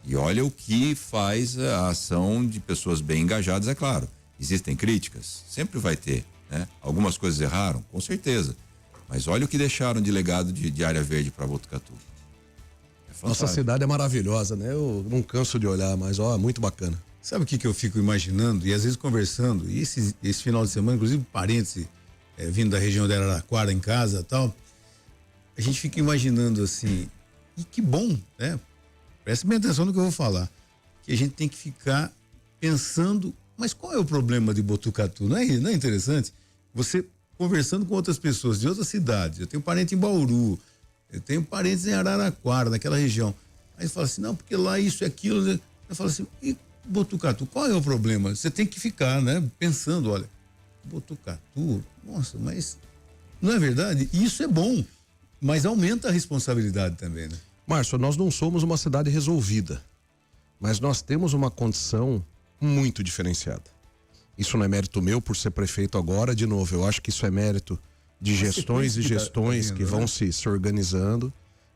E olha o que faz a ação de pessoas bem engajadas, é claro. Existem críticas? Sempre vai ter, né? Algumas coisas erraram? Com certeza. Mas olha o que deixaram de legado de área verde para Botucatu. Nossa cidade é maravilhosa, né? Eu não canso de olhar, mas muito bacana. Sabe o que eu fico imaginando e às vezes conversando, e esse final de semana, inclusive parentes vindo da região de Araraquara em casa e tal, a gente fica imaginando assim, e que bom, né? Preste bem atenção no que eu vou falar, que a gente tem que ficar pensando, mas qual é o problema de Botucatu? Não é interessante? Você conversando com outras pessoas de outras cidades, eu tenho parente em Bauru, eu tenho parentes em Araraquara, naquela região, aí fala assim, não, porque lá isso e aquilo, né? Eu falo assim, e Botucatu, qual é o problema? Você tem que ficar, né? Pensando, olha, Botucatu, nossa, mas não é verdade? Isso é bom, mas aumenta a responsabilidade também, né? Márcio, nós não somos uma cidade resolvida, mas nós temos uma condição muito diferenciada. Isso não é mérito meu por ser prefeito agora, de novo, eu acho que isso é mérito de gestões e gestões que vão se organizando.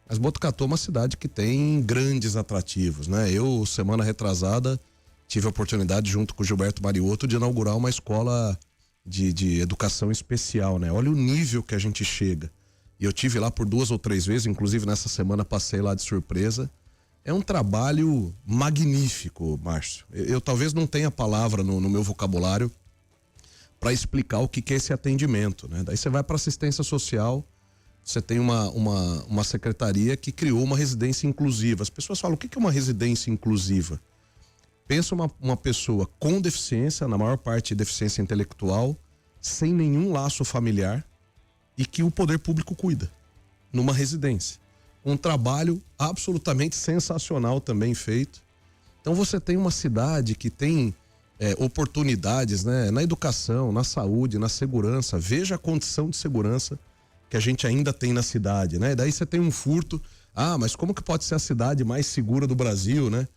Mas Botucatu é uma cidade que tem grandes atrativos, né? Eu, semana retrasada, tive a oportunidade, junto com o Gilberto Mariotto, de inaugurar uma escola de educação especial, né? Olha o nível que a gente chega. E eu tive lá por 2 ou 3 vezes, inclusive nessa semana passei lá de surpresa. É um trabalho magnífico, Márcio. Eu talvez não tenha palavra no meu vocabulário para explicar o que é esse atendimento, né? Daí você vai para assistência social, você tem uma secretaria que criou uma residência inclusiva. As pessoas falam, o que é uma residência inclusiva? Pensa uma pessoa com deficiência, na maior parte deficiência intelectual, sem nenhum laço familiar e que o poder público cuida, numa residência. Um trabalho absolutamente sensacional também feito. Então você tem uma cidade que tem oportunidades, né? Na educação, na saúde, na segurança. Veja a condição de segurança que a gente ainda tem na cidade, né? Daí você tem um furto, mas como que pode ser a cidade mais segura do Brasil, né?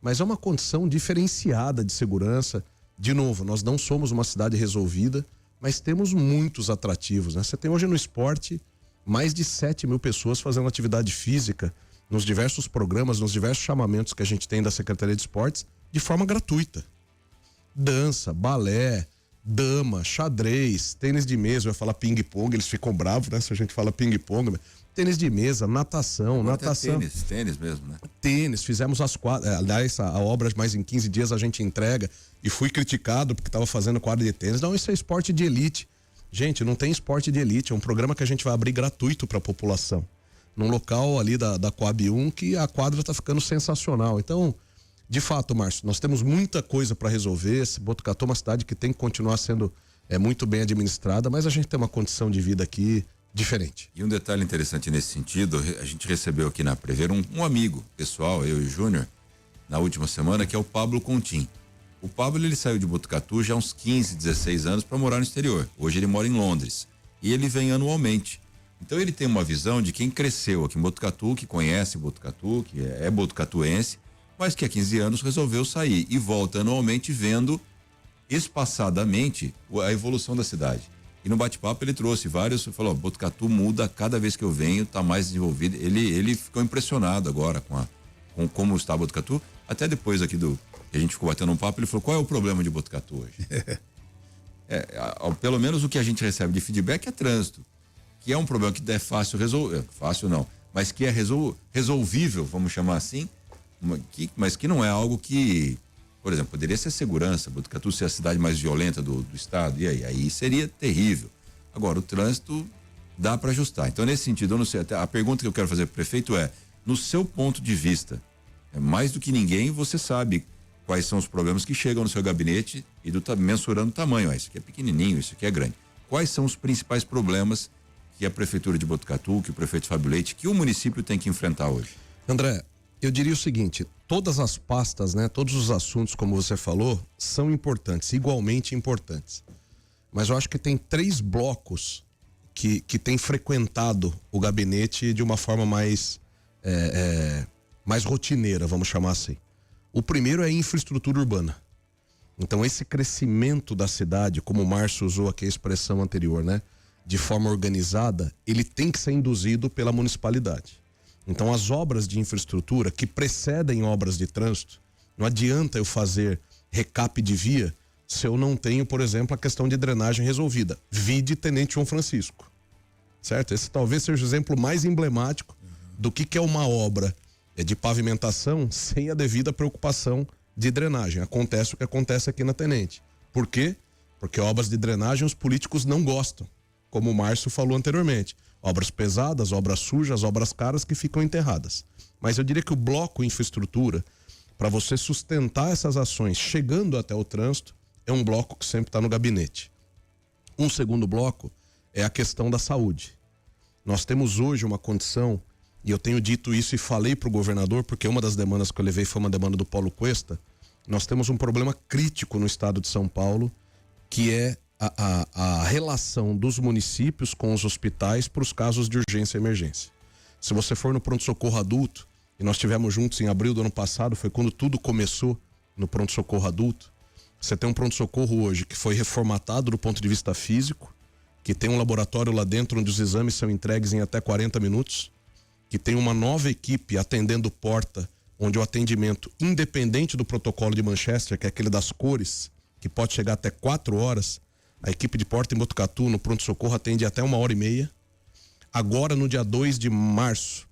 Mas é uma condição diferenciada de segurança. De novo, nós não somos uma cidade resolvida, mas temos muitos atrativos, né? Você tem hoje no esporte mais de 7.000 pessoas fazendo atividade física nos diversos programas, nos diversos chamamentos que a gente tem da Secretaria de Esportes, de forma gratuita. Dança, balé, dama, xadrez, tênis de mesa, eu ia falar ping-pong, eles ficam bravos, né? Se a gente fala ping-pong, tênis de mesa, natação. Tênis mesmo, né? Tênis, fizemos as quadras, aliás, a obra mais em 15 dias a gente entrega, e fui criticado porque estava fazendo quadra de tênis. Não, isso é esporte de elite. Gente, não tem esporte de elite, é um programa que a gente vai abrir gratuito para a população. Num local ali da Coab 1 que a quadra está ficando sensacional. Então, de fato, Márcio, nós temos muita coisa para resolver. Botucatu é uma cidade que tem que continuar sendo muito bem administrada, mas a gente tem uma condição de vida aqui diferente. E um detalhe interessante nesse sentido, a gente recebeu aqui na Prever um amigo pessoal, eu e o Júnior, na última semana, que é o Pablo Contim. O Pablo, ele saiu de Botucatu já há uns 15, 16 anos para morar no exterior. Hoje ele mora em Londres e ele vem anualmente. Então ele tem uma visão de quem cresceu aqui em Botucatu, que conhece Botucatu, que é botucatuense, mas que há 15 anos resolveu sair e volta anualmente vendo espaçadamente a evolução da cidade. E no bate-papo ele trouxe vários, falou, Botucatu muda cada vez que eu venho, tá mais desenvolvido. Ele ficou impressionado agora com como está Botucatu. Até depois aqui que a gente ficou batendo um papo, ele falou, qual é o problema de Botucatu hoje? Pelo menos o que a gente recebe de feedback é trânsito, que é um problema que é fácil resolver, fácil não, mas que é resolvível, vamos chamar assim, mas que não é algo que, por exemplo, poderia ser segurança, Botucatu ser a cidade mais violenta do estado, e aí seria terrível. Agora, o trânsito dá para ajustar. Então, nesse sentido, eu não sei, a pergunta que eu quero fazer pro prefeito é, no seu ponto de vista, mais do que ninguém, você sabe quais são os problemas que chegam no seu gabinete e mensurando o tamanho. Isso aqui é pequenininho, isso aqui é grande. quais são os principais problemas que a Prefeitura de Botucatu, que o prefeito Fábio Leite, que o município tem que enfrentar hoje? André, eu diria o seguinte, todas as pastas, né, todos os assuntos, como você falou, são importantes, igualmente importantes. Mas eu acho que tem 3 blocos que têm frequentado o gabinete de uma forma mais rotineira, vamos chamar assim. O primeiro é a infraestrutura urbana. Então esse crescimento da cidade, como o Márcio usou aqui a expressão anterior, né, de forma organizada, ele tem que ser induzido pela municipalidade. Então as obras de infraestrutura que precedem obras de trânsito, não adianta eu fazer recap de via se eu não tenho, por exemplo, a questão de drenagem resolvida. Vide Tenente João Francisco, certo? Esse talvez seja o exemplo mais emblemático do que é uma obra de pavimentação sem a devida preocupação de drenagem. Acontece o que acontece aqui na Tenente. Por quê? Porque obras de drenagem os políticos não gostam, como o Márcio falou anteriormente. Obras pesadas, obras sujas, obras caras que ficam enterradas. Mas eu diria que o bloco infraestrutura, para você sustentar essas ações chegando até o trânsito, é um bloco que sempre está no gabinete. Um segundo bloco é a questão da saúde. Nós temos hoje uma condição, e eu tenho dito isso e falei para o governador, porque uma das demandas que eu levei foi uma demanda do Paulo Cuesta. Nós temos um problema crítico no estado de São Paulo, que é a relação dos municípios com os hospitais para os casos de urgência e emergência. Se você for no pronto-socorro adulto, e nós estivemos juntos em abril do ano passado, foi quando tudo começou no pronto-socorro adulto, você tem um pronto-socorro hoje que foi reformatado do ponto de vista físico, que tem um laboratório lá dentro onde os exames são entregues em até 40 minutos, que tem uma nova equipe atendendo porta, onde o atendimento, independente do protocolo de Manchester, que é aquele das cores, que pode chegar até 4 horas, a equipe de porta em Botucatu, no pronto-socorro, atende até 1h30. Agora, no dia 2 de março,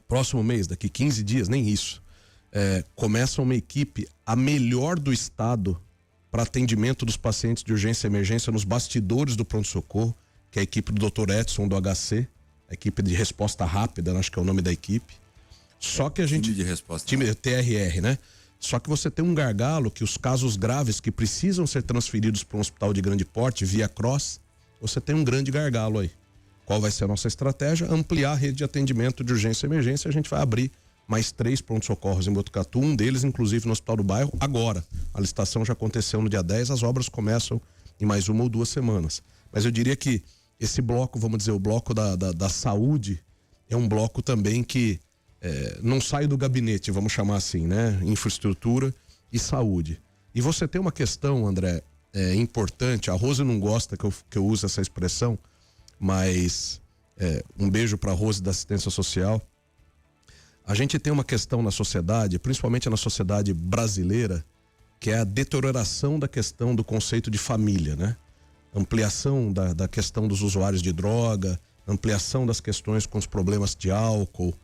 próximo mês, daqui 15 dias, nem isso, começa uma equipe, a melhor do estado, para atendimento dos pacientes de urgência e emergência nos bastidores do pronto-socorro, que é a equipe do Dr. Edson, do HC, a equipe de resposta rápida, acho que é o nome da equipe. Só que a gente... Time de resposta. Time TRR, né? Só que você tem um gargalo que os casos graves que precisam ser transferidos para um hospital de grande porte, via Cross, você tem um grande gargalo aí. Qual vai ser a nossa estratégia? Ampliar a rede de atendimento de urgência e emergência. A gente vai abrir mais 3 pronto-socorros em Botucatu, um deles inclusive no Hospital do Bairro, agora. A licitação já aconteceu no dia 10, as obras começam em mais 1 ou 2 semanas. Mas eu diria que esse bloco, vamos dizer, o bloco da saúde, é um bloco também que não sai do gabinete, vamos chamar assim, né? Infraestrutura e saúde. E você tem uma questão, André, importante, a Rose não gosta que eu use essa expressão, mas um beijo para a Rose da assistência social. A gente tem uma questão na sociedade, principalmente na sociedade brasileira, que é a deterioração da questão do conceito de família, né? Ampliação da questão dos usuários de droga, ampliação das questões com os problemas de álcool,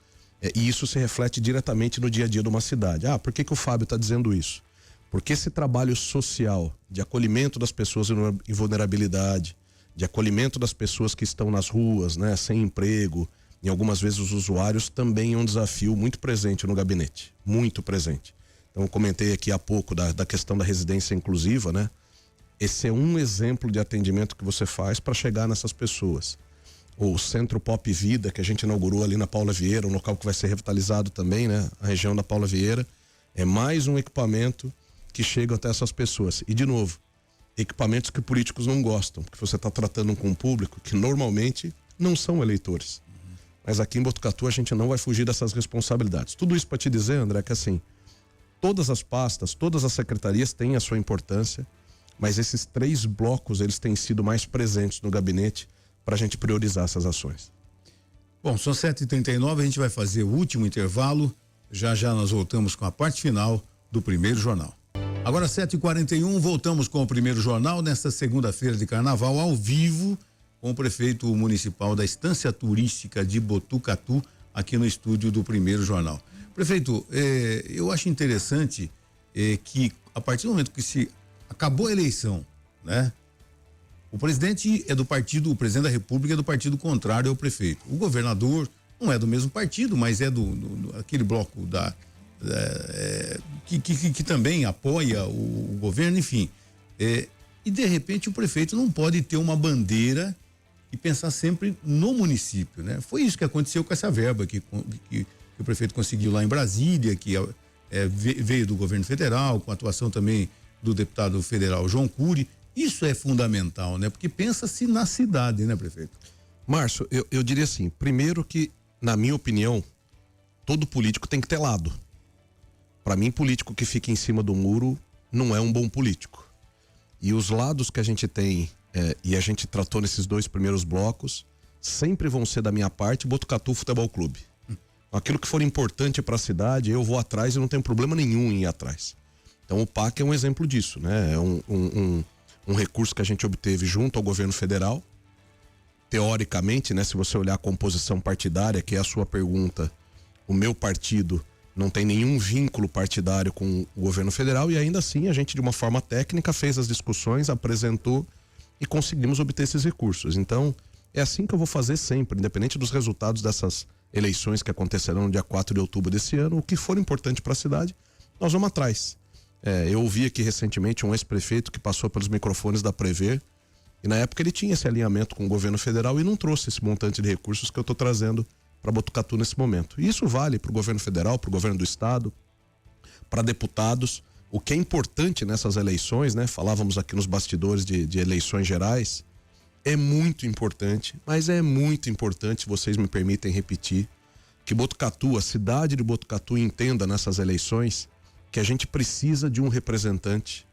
e isso se reflete diretamente no dia a dia de uma cidade. Por que o Fábio está dizendo isso? Porque esse trabalho social de acolhimento das pessoas em vulnerabilidade, de acolhimento das pessoas que estão nas ruas, né, sem emprego, e algumas vezes os usuários, também é um desafio muito presente no gabinete, muito presente. Então eu comentei aqui há pouco da questão da residência inclusiva, né? Esse é um exemplo de atendimento que você faz para chegar nessas pessoas. O Centro Pop Vida, que a gente inaugurou ali na Paula Vieira, um local que vai ser revitalizado também, né? A região da Paula Vieira, é mais um equipamento que chega até essas pessoas. E de novo, equipamentos que políticos não gostam, porque você está tratando com um público que normalmente não são eleitores. Mas aqui em Botucatu a gente não vai fugir dessas responsabilidades. Tudo isso para te dizer, André, que assim, todas as pastas, todas as secretarias têm a sua importância, mas esses 3 blocos, eles têm sido mais presentes no gabinete para a gente priorizar essas ações. Bom, são 7h39, a gente vai fazer o último intervalo, já nós voltamos com a parte final do primeiro jornal. Agora 7h41, voltamos com o primeiro jornal nesta segunda-feira de carnaval, ao vivo, com o prefeito municipal da Estância Turística de Botucatu, aqui no estúdio do primeiro jornal. Prefeito, eu acho interessante que a partir do momento que se acabou a eleição, né? O presidente é do partido, o presidente da República é do partido contrário ao prefeito. O governador não é do mesmo partido, mas é aquele bloco que também apoia o governo, enfim. E de repente o prefeito não pode ter uma bandeira e pensar sempre no município, né? Foi isso que aconteceu com essa verba que o prefeito conseguiu lá em Brasília, que veio do governo federal, com a atuação também do deputado federal João Cury. Isso é fundamental, né? Porque pensa-se na cidade, né, prefeito? Márcio, eu diria assim, primeiro que, na minha opinião, todo político tem que ter lado. Para mim, político que fica em cima do muro não é um bom político. E os lados que a gente tem, e a gente tratou nesses 2 primeiros blocos, sempre vão ser da minha parte Botucatu Futebol Clube. Aquilo que for importante para a cidade, eu vou atrás e não tenho problema nenhum em ir atrás. Então o PAC é um exemplo disso, né? É um recurso que a gente obteve junto ao governo federal. Teoricamente, né? Se você olhar a composição partidária, que é a sua pergunta, o meu partido não tem nenhum vínculo partidário com o governo federal, e ainda assim a gente, de uma forma técnica, fez as discussões, apresentou e conseguimos obter esses recursos. Então é assim que eu vou fazer sempre, independente dos resultados dessas eleições que acontecerão no dia 4 de outubro desse ano. O que for importante para a cidade, nós vamos atrás. Eu ouvi aqui recentemente um ex-prefeito que passou pelos microfones da Prever, e na época ele tinha esse alinhamento com o governo federal e não trouxe esse montante de recursos que eu estou trazendo para Botucatu nesse momento. E isso vale para o governo federal, para o governo do estado, para deputados. O que é importante nessas eleições, né? Falávamos aqui nos bastidores de eleições gerais, é muito importante, mas é muito importante, vocês me permitem repetir, que Botucatu, a cidade de Botucatu, entenda nessas eleições que a gente precisa de um representante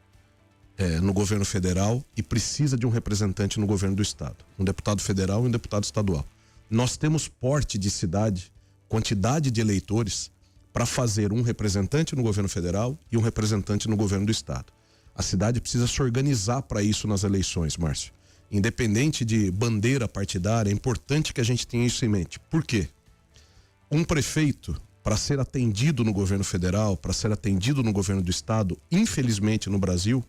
no governo federal e precisa de um representante no governo do estado. Um deputado federal e um deputado estadual. Nós temos porte de cidade, quantidade de eleitores para fazer um representante no governo federal e um representante no governo do estado. A cidade precisa se organizar para isso nas eleições, Márcio. Independente de bandeira partidária, é importante que a gente tenha isso em mente. Por quê? Um prefeito, para ser atendido no governo federal, para ser atendido no governo do estado, infelizmente no Brasil,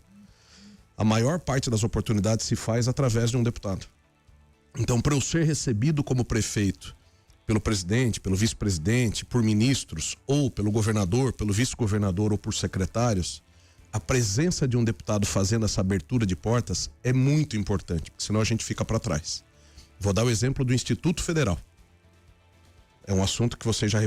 a maior parte das oportunidades se faz através de um deputado. Então, para eu ser recebido como prefeito pelo presidente, pelo vice-presidente, por ministros, ou pelo governador, pelo vice-governador ou por secretários, a presença de um deputado fazendo essa abertura de portas é muito importante, porque senão a gente fica para trás. Vou dar o exemplo do Instituto Federal. É um assunto que vocês já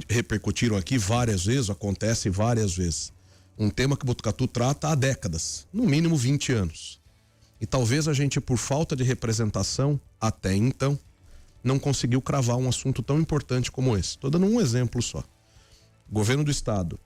repercutiram aqui várias vezes, acontece várias vezes. Um tema que Botucatu trata há décadas, no mínimo 20 anos. E talvez a gente, por falta de representação, até então, não conseguiu cravar um assunto tão importante como esse. Estou dando um exemplo só. O governo do estado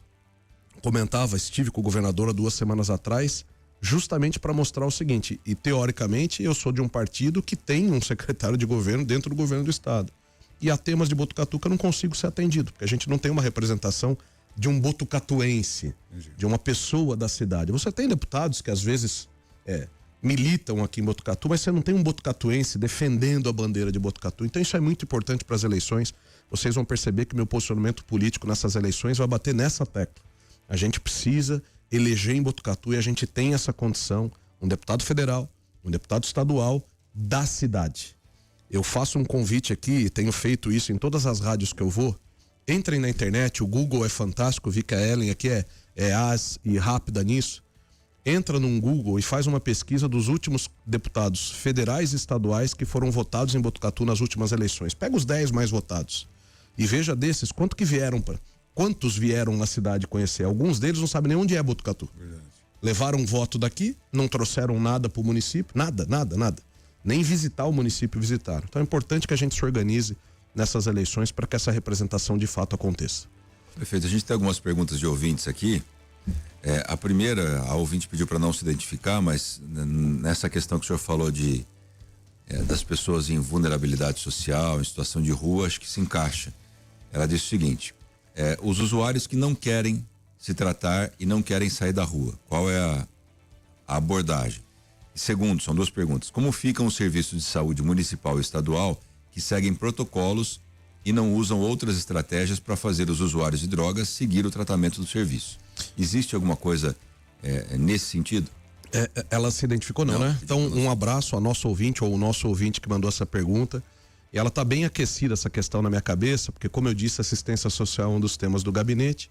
estive com o governador há 2 semanas atrás, justamente para mostrar o seguinte, e teoricamente eu sou de um partido que tem um secretário de governo dentro do governo do estado. E há temas de Botucatu que eu não consigo ser atendido, porque a gente não tem uma representação de um botucatuense, de uma pessoa da cidade. Você tem deputados que às vezes militam aqui em Botucatu, mas você não tem um botucatuense defendendo a bandeira de Botucatu. Então isso é muito importante para as eleições. Vocês vão perceber que meu posicionamento político nessas eleições vai bater nessa tecla. A gente precisa eleger em Botucatu e a gente tem essa condição, um deputado federal, um deputado estadual da cidade. Eu faço um convite aqui, tenho feito isso em todas as rádios que eu vou. Entrem na internet, o Google é fantástico, vi que a Ellen aqui é as e rápida nisso. Entra num Google e faz uma pesquisa dos últimos deputados federais e estaduais que foram votados em Botucatu nas últimas eleições. Pega os 10 mais votados e veja desses quantos vieram na cidade conhecer. Alguns deles não sabem nem onde é Botucatu. Verdade. Levaram voto daqui, não trouxeram nada para o município, nada. Nem visitar o município visitaram. Então é importante que a gente se organize nessas eleições para que essa representação de fato aconteça. Prefeito, a gente tem algumas perguntas de ouvintes aqui. A primeira, a ouvinte pediu para não se identificar, mas nessa questão que o senhor falou das pessoas em vulnerabilidade social, em situação de rua, acho que se encaixa. Ela disse o seguinte: os usuários que não querem se tratar e não querem sair da rua, qual é a abordagem? E segundo, são 2 perguntas: como ficam os serviços de saúde municipal e estadual que seguem protocolos e não usam outras estratégias para fazer os usuários de drogas seguir o tratamento do serviço? Existe alguma coisa nesse sentido? Ela se identificou não, né? Então um abraço ao nosso ouvinte ou o nosso ouvinte que mandou essa pergunta. E ela está bem aquecida, essa questão na minha cabeça, porque como eu disse, assistência social é um dos temas do gabinete.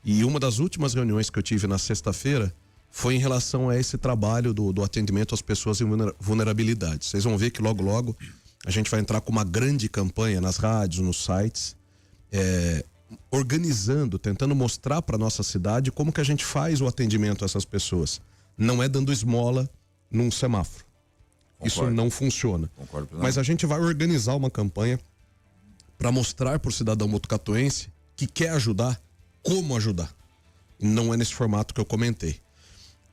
E uma das últimas reuniões que eu tive na sexta-feira foi em relação a esse trabalho do atendimento às pessoas em vulnerabilidade. Vocês vão ver que logo a gente vai entrar com uma grande campanha nas rádios, nos sites, organizando, tentando mostrar para nossa cidade como que a gente faz o atendimento a essas pessoas. Não é dando esmola num semáforo. Concordo. Isso não funciona. Concordo. Mas a gente vai organizar uma campanha para mostrar para o cidadão botucatuense que quer ajudar, como ajudar. Não é nesse formato que eu comentei.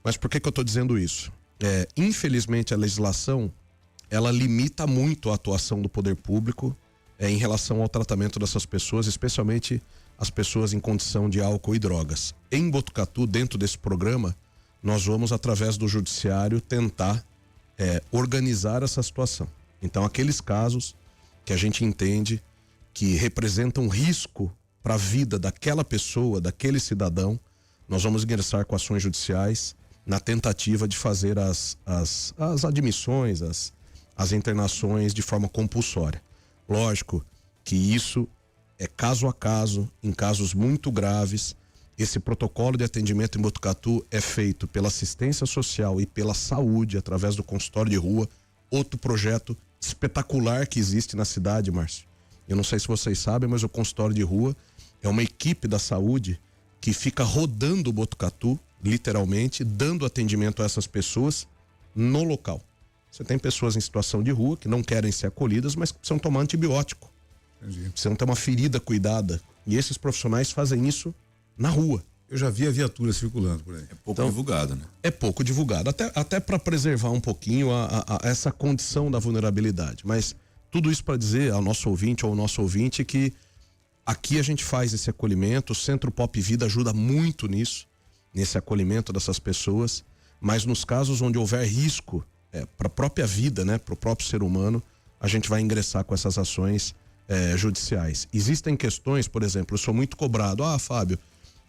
Mas por que eu estou dizendo isso? Infelizmente a legislação ela limita muito a atuação do poder público em relação ao tratamento dessas pessoas, especialmente as pessoas em condição de álcool e drogas. Em Botucatu, dentro desse programa, nós vamos, através do judiciário, tentar organizar essa situação. Então, aqueles casos que a gente entende que representam risco para a vida daquela pessoa, daquele cidadão, nós vamos ingressar com ações judiciais na tentativa de fazer as admissões, as internações de forma compulsória. Lógico que isso é caso a caso, em casos muito graves. Esse protocolo de atendimento em Botucatu é feito pela assistência social e pela saúde, através do consultório de rua, outro projeto espetacular que existe na cidade, Márcio. Eu não sei se vocês sabem, mas o consultório de rua é uma equipe da saúde que fica rodando o Botucatu, literalmente, dando atendimento a essas pessoas no local. Você tem pessoas em situação de rua que não querem ser acolhidas, mas precisam tomar antibiótico. Entendi. Precisam ter uma ferida cuidada. E esses profissionais fazem isso na rua. Eu já vi a viatura circulando por aí. É pouco divulgado, né? É pouco divulgado. Até para preservar um pouquinho essa condição da vulnerabilidade. Mas tudo isso para dizer ao nosso ouvinte ou ao nosso ouvinte que aqui a gente faz esse acolhimento. O Centro Pop Vida ajuda muito nisso, nesse acolhimento dessas pessoas. Mas nos casos onde houver risco para a própria vida, né, para o próprio ser humano, a gente vai ingressar com essas ações judiciais. Existem questões, por exemplo, eu sou muito cobrado. Fábio,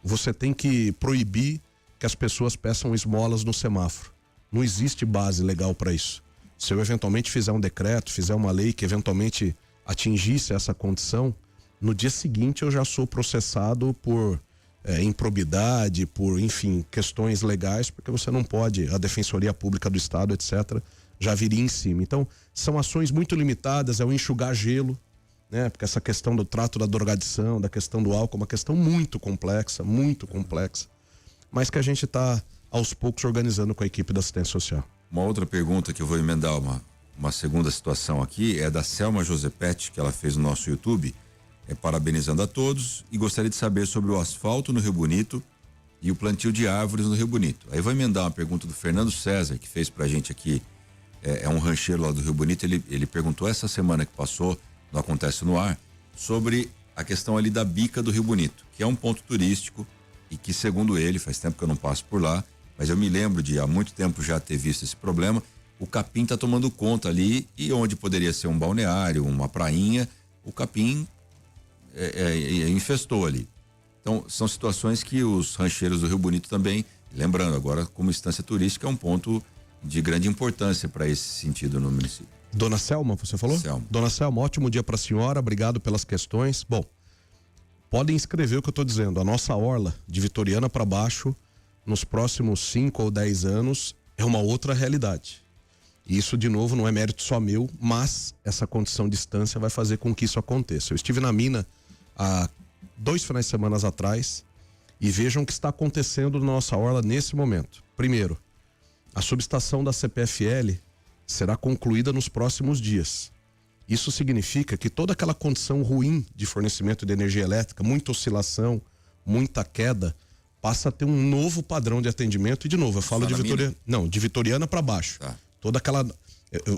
você tem que proibir que as pessoas peçam esmolas no semáforo. Não existe base legal para isso. Se eu eventualmente fizer um decreto, fizer uma lei que eventualmente atingisse essa condição, no dia seguinte eu já sou processado por improbidade, por, enfim, questões legais, porque você não pode, a Defensoria Pública do Estado, etc., já viria em cima. Então, são ações muito limitadas, é o enxugar gelo, né? Porque essa questão do trato da drogadição, da questão do álcool, é uma questão muito complexa, mas que a gente está, aos poucos, organizando com a equipe da assistência social. Uma outra pergunta que eu vou emendar uma segunda situação aqui é da Selma Josepetti, que ela fez no nosso YouTube, parabenizando a todos e gostaria de saber sobre o asfalto no Rio Bonito e o plantio de árvores no Rio Bonito. Aí vou emendar uma pergunta do Fernando César, que fez pra gente aqui, é um rancheiro lá do Rio Bonito, ele perguntou essa semana que passou, não Acontece no Ar, sobre a questão ali da bica do Rio Bonito, que é um ponto turístico e que, segundo ele, faz tempo que eu não passo por lá, mas eu me lembro de há muito tempo já ter visto esse problema, o capim tá tomando conta ali e onde poderia ser um balneário, uma prainha, o capim infestou ali. Então, são situações que os rancheiros do Rio Bonito também, lembrando agora, como instância turística, é um ponto de grande importância para esse sentido no município. Dona Selma, você falou? Selma. Dona Selma, ótimo dia para a senhora, obrigado pelas questões. Bom, podem escrever o que eu estou dizendo. A nossa orla, de Vitoriana para baixo, nos próximos 5 ou 10 anos, é uma outra realidade. E isso, de novo, não é mérito só meu, mas essa condição de distância vai fazer com que isso aconteça. Eu estive na mina há 2 finais de semana atrás e vejam o que está acontecendo na nossa orla nesse momento. Primeiro, a subestação da CPFL será concluída nos próximos dias. Isso significa que toda aquela condição ruim de fornecimento de energia elétrica, muita oscilação, muita queda, passa a ter um novo padrão de atendimento. E de novo, eu falo de Vitoriana, não, de Vitoriana para baixo. Tá. Toda aquela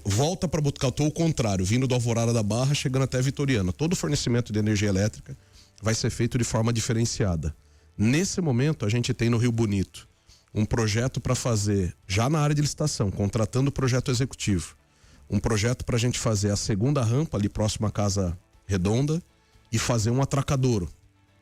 volta para Botucatu, ao contrário, vindo do Alvorada da Barra, chegando até Vitoriana. Todo o fornecimento de energia elétrica vai ser feito de forma diferenciada. Nesse momento, a gente tem no Rio Bonito um projeto para fazer, já na área de licitação, contratando o projeto executivo, um projeto para a gente fazer a segunda rampa ali próximo à Casa Redonda e fazer um atracadouro,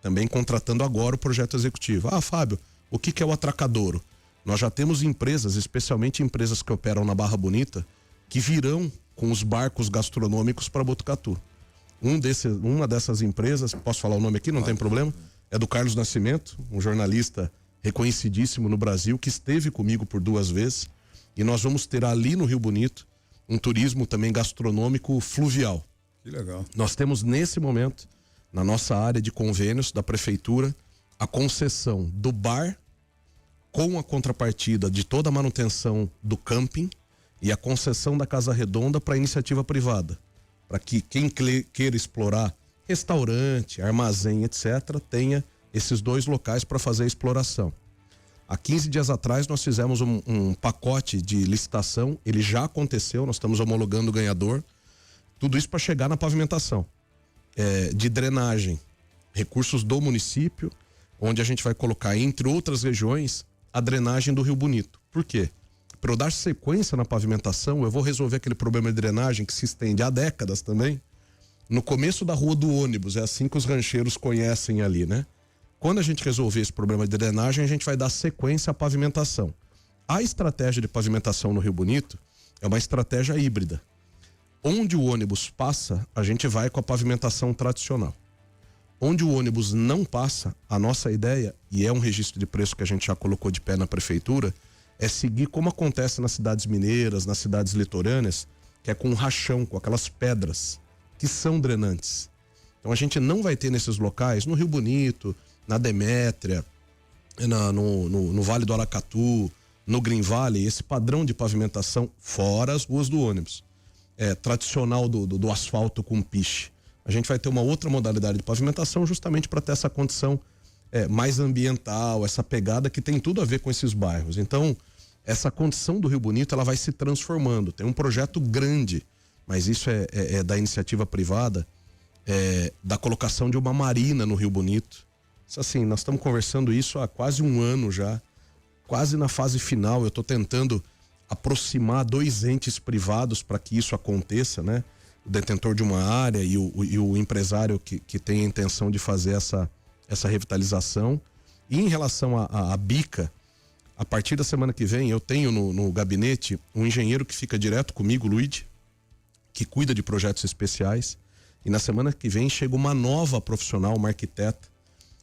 também contratando agora o projeto executivo. Fábio, o que é o atracadouro? Nós já temos empresas, especialmente empresas que operam na Barra Bonita, que virão com os barcos gastronômicos para Botucatu. Uma dessas empresas, posso falar o nome aqui, não tem problema, é do Carlos Nascimento, um jornalista reconhecidíssimo no Brasil, que esteve comigo por 2 vezes. E nós vamos ter ali no Rio Bonito um turismo também gastronômico fluvial. Que legal. Nós temos nesse momento, na nossa área de convênios da prefeitura, a concessão do bar com a contrapartida de toda a manutenção do camping e a concessão da Casa Redonda para iniciativa privada, para que quem queira explorar restaurante, armazém, etc., tenha esses 2 locais para fazer a exploração. Há 15 dias atrás nós fizemos um pacote de licitação, ele já aconteceu, nós estamos homologando o ganhador, tudo isso para chegar na pavimentação de drenagem, recursos do município, onde a gente vai colocar, entre outras regiões, a drenagem do Rio Bonito. Por quê? Para eu dar sequência na pavimentação, eu vou resolver aquele problema de drenagem que se estende há décadas também, no começo da Rua do Ônibus, é assim que os rancheiros conhecem ali, né? Quando a gente resolver esse problema de drenagem, a gente vai dar sequência à pavimentação. A estratégia de pavimentação no Rio Bonito é uma estratégia híbrida. Onde o ônibus passa, a gente vai com a pavimentação tradicional. Onde o ônibus não passa, a nossa ideia, e é um registro de preço que a gente já colocou de pé na prefeitura, é seguir como acontece nas cidades mineiras, nas cidades litorâneas, que é com um rachão, com aquelas pedras que são drenantes. Então a gente não vai ter nesses locais, no Rio Bonito, na Demétria, no Vale do Aracatu, no Green Valley, esse padrão de pavimentação fora as ruas do ônibus. Tradicional do asfalto com piche. A gente vai ter uma outra modalidade de pavimentação justamente para ter essa condição mais ambiental, essa pegada que tem tudo a ver com esses bairros. Então, essa condição do Rio Bonito, ela vai se transformando. Tem um projeto grande, mas isso é da iniciativa privada, da colocação de uma marina no Rio Bonito. Isso, assim, nós estamos conversando isso há quase 1 ano já, quase na fase final. Eu estou tentando aproximar 2 entes privados para que isso aconteça, né? O detentor de uma área e o empresário que tem a intenção de fazer essa revitalização. E em relação à bica, a partir da semana que vem eu tenho no gabinete um engenheiro que fica direto comigo, Luigi, que cuida de projetos especiais. E na semana que vem chega uma nova profissional, uma arquiteta,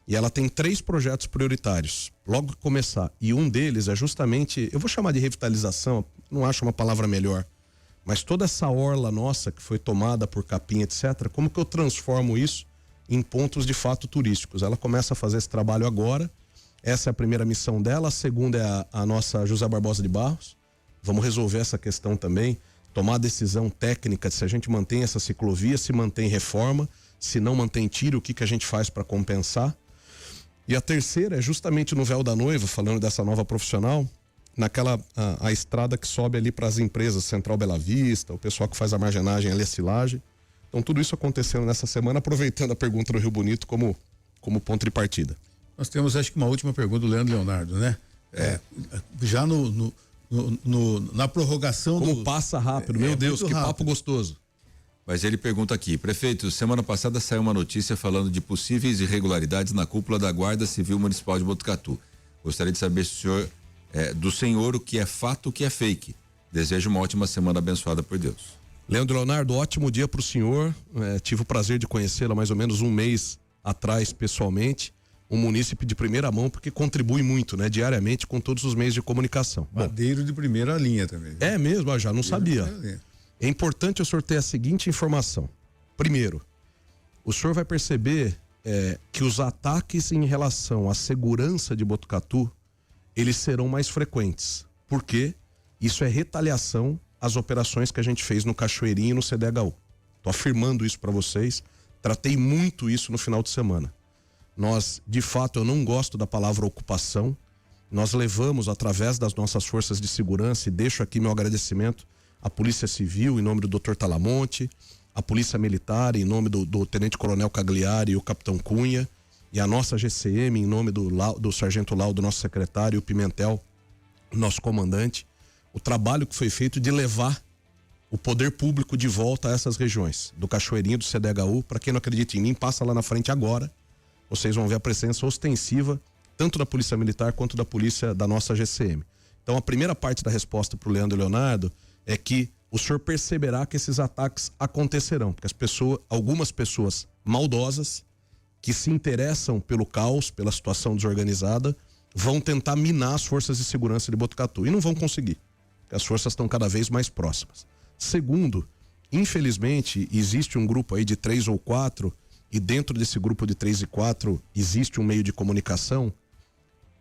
e ela tem 3 projetos prioritários, logo que começar. E um deles é justamente, eu vou chamar de revitalização, não acho uma palavra melhor, mas toda essa orla nossa que foi tomada por capim, etc., como que eu transformo isso em pontos de fato turísticos? Ela começa a fazer esse trabalho agora, essa é a primeira missão dela, a segunda é a nossa José Barbosa de Barros. Vamos resolver essa questão também, tomar a decisão técnica de se a gente mantém essa ciclovia, se mantém reforma, se não mantém tiro, o que a gente faz para compensar. E a terceira é justamente no Véu da Noiva, falando dessa nova profissional, naquela a estrada que sobe ali para as empresas, Central Bela Vista, o pessoal que faz a margenagem ali, a silagem. Então tudo isso acontecendo nessa semana, aproveitando a pergunta do Rio Bonito como ponto de partida. Nós temos, acho que uma última pergunta do Leandro Leonardo, né? Já na prorrogação como passa rápido, meu Deus, que rápido. Papo gostoso. Mas ele pergunta aqui, prefeito, semana passada saiu uma notícia falando de possíveis irregularidades na cúpula da Guarda Civil Municipal de Botucatu. Gostaria de saber do senhor o que é fato, o que é fake. Desejo uma ótima semana abençoada por Deus. Leandro Leonardo, ótimo dia para o senhor. Tive o prazer de conhecê-lo há mais ou menos 1 mês atrás pessoalmente. Um munícipe de primeira mão, porque contribui muito, né? Diariamente com todos os meios de comunicação. Madeiro de primeira linha também. Viu? É mesmo? Eu já não sabia. É importante eu sortear a seguinte informação. Primeiro, o senhor vai perceber que os ataques em relação à segurança de Botucatu, eles serão mais frequentes. Por quê? Isso é retaliação às operações que a gente fez no Cachoeirinho e no CDHU. Tô afirmando isso para vocês. Tratei muito isso no final de semana. Nós, de fato, eu não gosto da palavra ocupação. Nós levamos, através das nossas forças de segurança, e deixo aqui meu agradecimento à Polícia Civil, em nome do Dr. Talamonte, à Polícia Militar, em nome do Tenente Coronel Cagliari e o Capitão Cunha, e a nossa GCM, em nome do Sargento Laudo, nosso secretário, e o Pimentel, nosso comandante, o trabalho que foi feito de levar o poder público de volta a essas regiões, do Cachoeirinho, do CDHU. Para quem não acredita em mim, passa lá na frente agora. Vocês vão ver a presença ostensiva tanto da Polícia Militar quanto da polícia da nossa GCM. Então a primeira parte da resposta para o Leandro Leonardo é que o senhor perceberá que esses ataques acontecerão, porque algumas pessoas maldosas que se interessam pelo caos, pela situação desorganizada, vão tentar minar as forças de segurança de Botucatu. E não vão conseguir, porque as forças estão cada vez mais próximas. Segundo, infelizmente, existe um grupo aí de 3 ou 4, e dentro desse grupo de 3 e 4 existe um meio de comunicação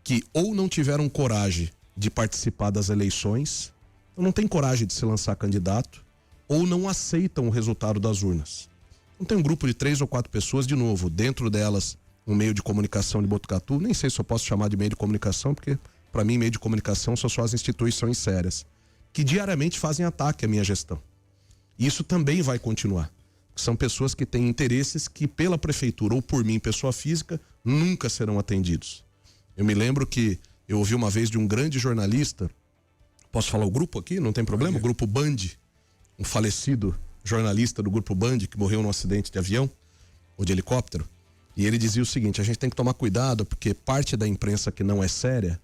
que ou não tiveram coragem de participar das eleições, ou não tem coragem de se lançar candidato, ou não aceitam o resultado das urnas. Então tem um grupo de 3 ou 4 pessoas, de novo, dentro delas um meio de comunicação de Botucatu, nem sei se eu posso chamar de meio de comunicação, porque para mim meio de comunicação são só as instituições sérias, que diariamente fazem ataque à minha gestão. E isso também vai continuar. São pessoas que têm interesses que pela prefeitura ou por mim, pessoa física, nunca serão atendidos. Eu me lembro que eu ouvi uma vez de um grande jornalista, posso falar o grupo aqui? Não tem problema? O grupo Band, um falecido jornalista do grupo Band que morreu num acidente de avião ou de helicóptero. E ele dizia o seguinte: a gente tem que tomar cuidado porque parte da imprensa que não é séria,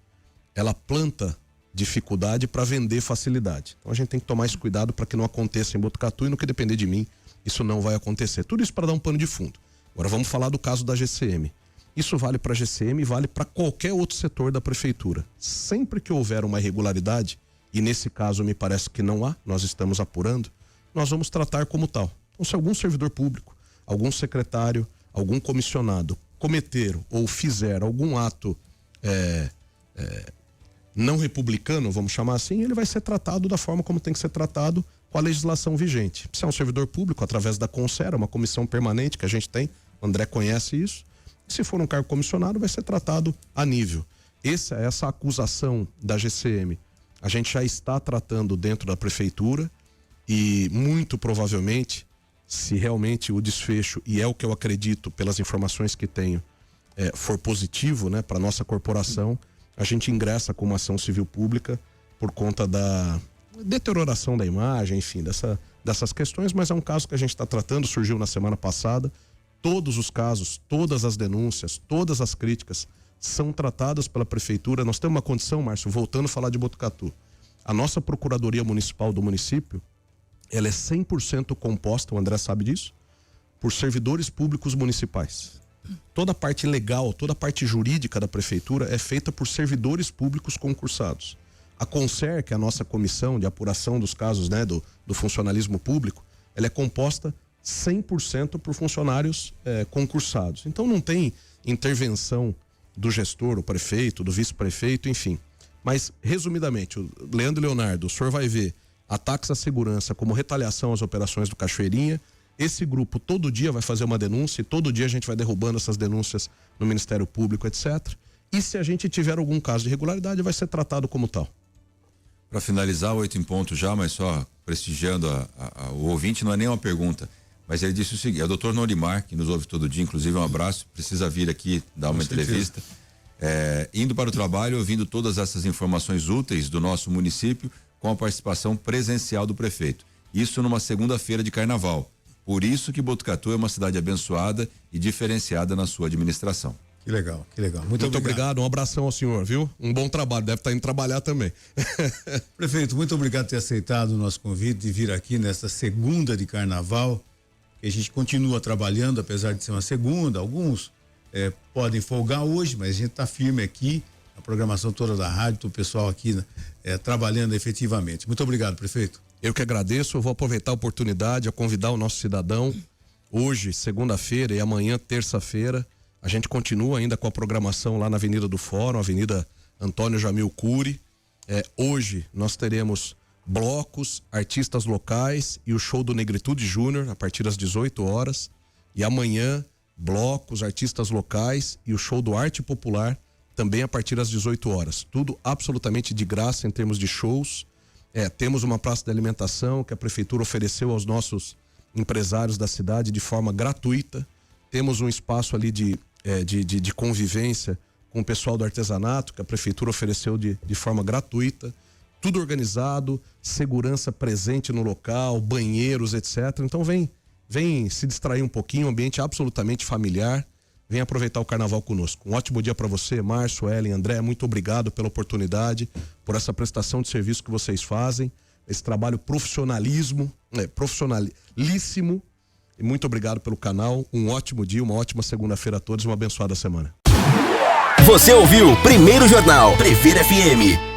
ela planta dificuldade para vender facilidade. Então a gente tem que tomar esse cuidado para que não aconteça em Botucatu, e no que depender de mim, isso não vai acontecer. Tudo isso para dar um pano de fundo. Agora vamos falar do caso da GCM. Isso vale para a GCM e vale para qualquer outro setor da prefeitura. Sempre que houver uma irregularidade, e nesse caso me parece que não há, nós estamos apurando, nós vamos tratar como tal. Então, se algum servidor público, algum secretário, algum comissionado cometer ou fizer algum ato não republicano, vamos chamar assim, ele vai ser tratado da forma como tem que ser tratado com a legislação vigente. Se é um servidor público, através da CONSERA, uma comissão permanente que a gente tem, o André conhece isso. Se for um cargo comissionado, vai ser tratado a nível. Essa acusação da GCM, a gente já está tratando dentro da prefeitura e muito provavelmente, se realmente o desfecho, e é o que eu acredito pelas informações que tenho, for positivo, né, para nossa corporação, a gente ingressa com uma ação civil pública por conta da deterioração da imagem, enfim, dessas questões, mas é um caso que a gente está tratando, surgiu na semana passada. Todos os casos, todas as denúncias, todas as críticas são tratadas pela prefeitura. Nós temos uma condição, Márcio, voltando a falar de Botucatu. A nossa Procuradoria Municipal do município, ela é 100% composta, o André sabe disso, por servidores públicos municipais. Toda a parte legal, toda a parte jurídica da prefeitura é feita por servidores públicos concursados. A CONSER, que é a nossa comissão de apuração dos casos, né, do funcionalismo público, ela é composta 100% por funcionários concursados. Então não tem intervenção do gestor, o prefeito, do vice-prefeito, enfim. Mas, resumidamente, o Leandro e Leonardo, o senhor vai ver ataques à segurança como retaliação às operações do Cachoeirinha. Esse grupo todo dia vai fazer uma denúncia e todo dia a gente vai derrubando essas denúncias no Ministério Público, etc. E se a gente tiver algum caso de irregularidade, vai ser tratado como tal. Para finalizar, 8 em ponto já, mas só prestigiando o ouvinte, não é nem uma pergunta, mas ele disse o seguinte: é o doutor Norimar, que nos ouve todo dia, inclusive um abraço, precisa vir aqui dar uma entrevista. Indo para o trabalho, ouvindo todas essas informações úteis do nosso município, com a participação presencial do prefeito. Isso numa segunda-feira de carnaval. Por isso que Botucatu é uma cidade abençoada e diferenciada na sua administração. Que legal, que legal. Muito obrigado, um abração ao senhor, viu? Um bom trabalho, deve estar indo trabalhar também. Prefeito, muito obrigado por ter aceitado o nosso convite de vir aqui nesta segunda de carnaval, que a gente continua trabalhando, apesar de ser uma segunda, alguns podem folgar hoje, mas a gente está firme aqui, a programação toda da rádio, o pessoal aqui trabalhando efetivamente. Muito obrigado, prefeito. Eu que agradeço, eu vou aproveitar a oportunidade a convidar o nosso cidadão, hoje, segunda-feira, e amanhã, terça-feira, a gente continua ainda com a programação lá na Avenida do Fórum, Avenida Antônio Jamil Cury. Hoje nós teremos blocos, artistas locais e o show do Negritude Júnior a partir das 18 horas. E amanhã, blocos, artistas locais e o show do Arte Popular também a partir das 18 horas. Tudo absolutamente de graça em termos de shows. Temos uma praça de alimentação que a prefeitura ofereceu aos nossos empresários da cidade de forma gratuita. Temos um espaço ali de convivência com o pessoal do artesanato que a prefeitura ofereceu de forma gratuita. Tudo organizado, segurança presente no local, banheiros, etc. Então vem se distrair um pouquinho, um ambiente absolutamente familiar. Vem aproveitar o carnaval conosco. Um ótimo dia para você, Márcio, Ellen, André. Muito obrigado pela oportunidade, por essa prestação de serviço que vocês fazem, esse trabalho profissionalíssimo. E muito obrigado pelo canal. Um ótimo dia, uma ótima segunda-feira a todos, uma abençoada semana. Você ouviu Primeiro Jornal Previr FM.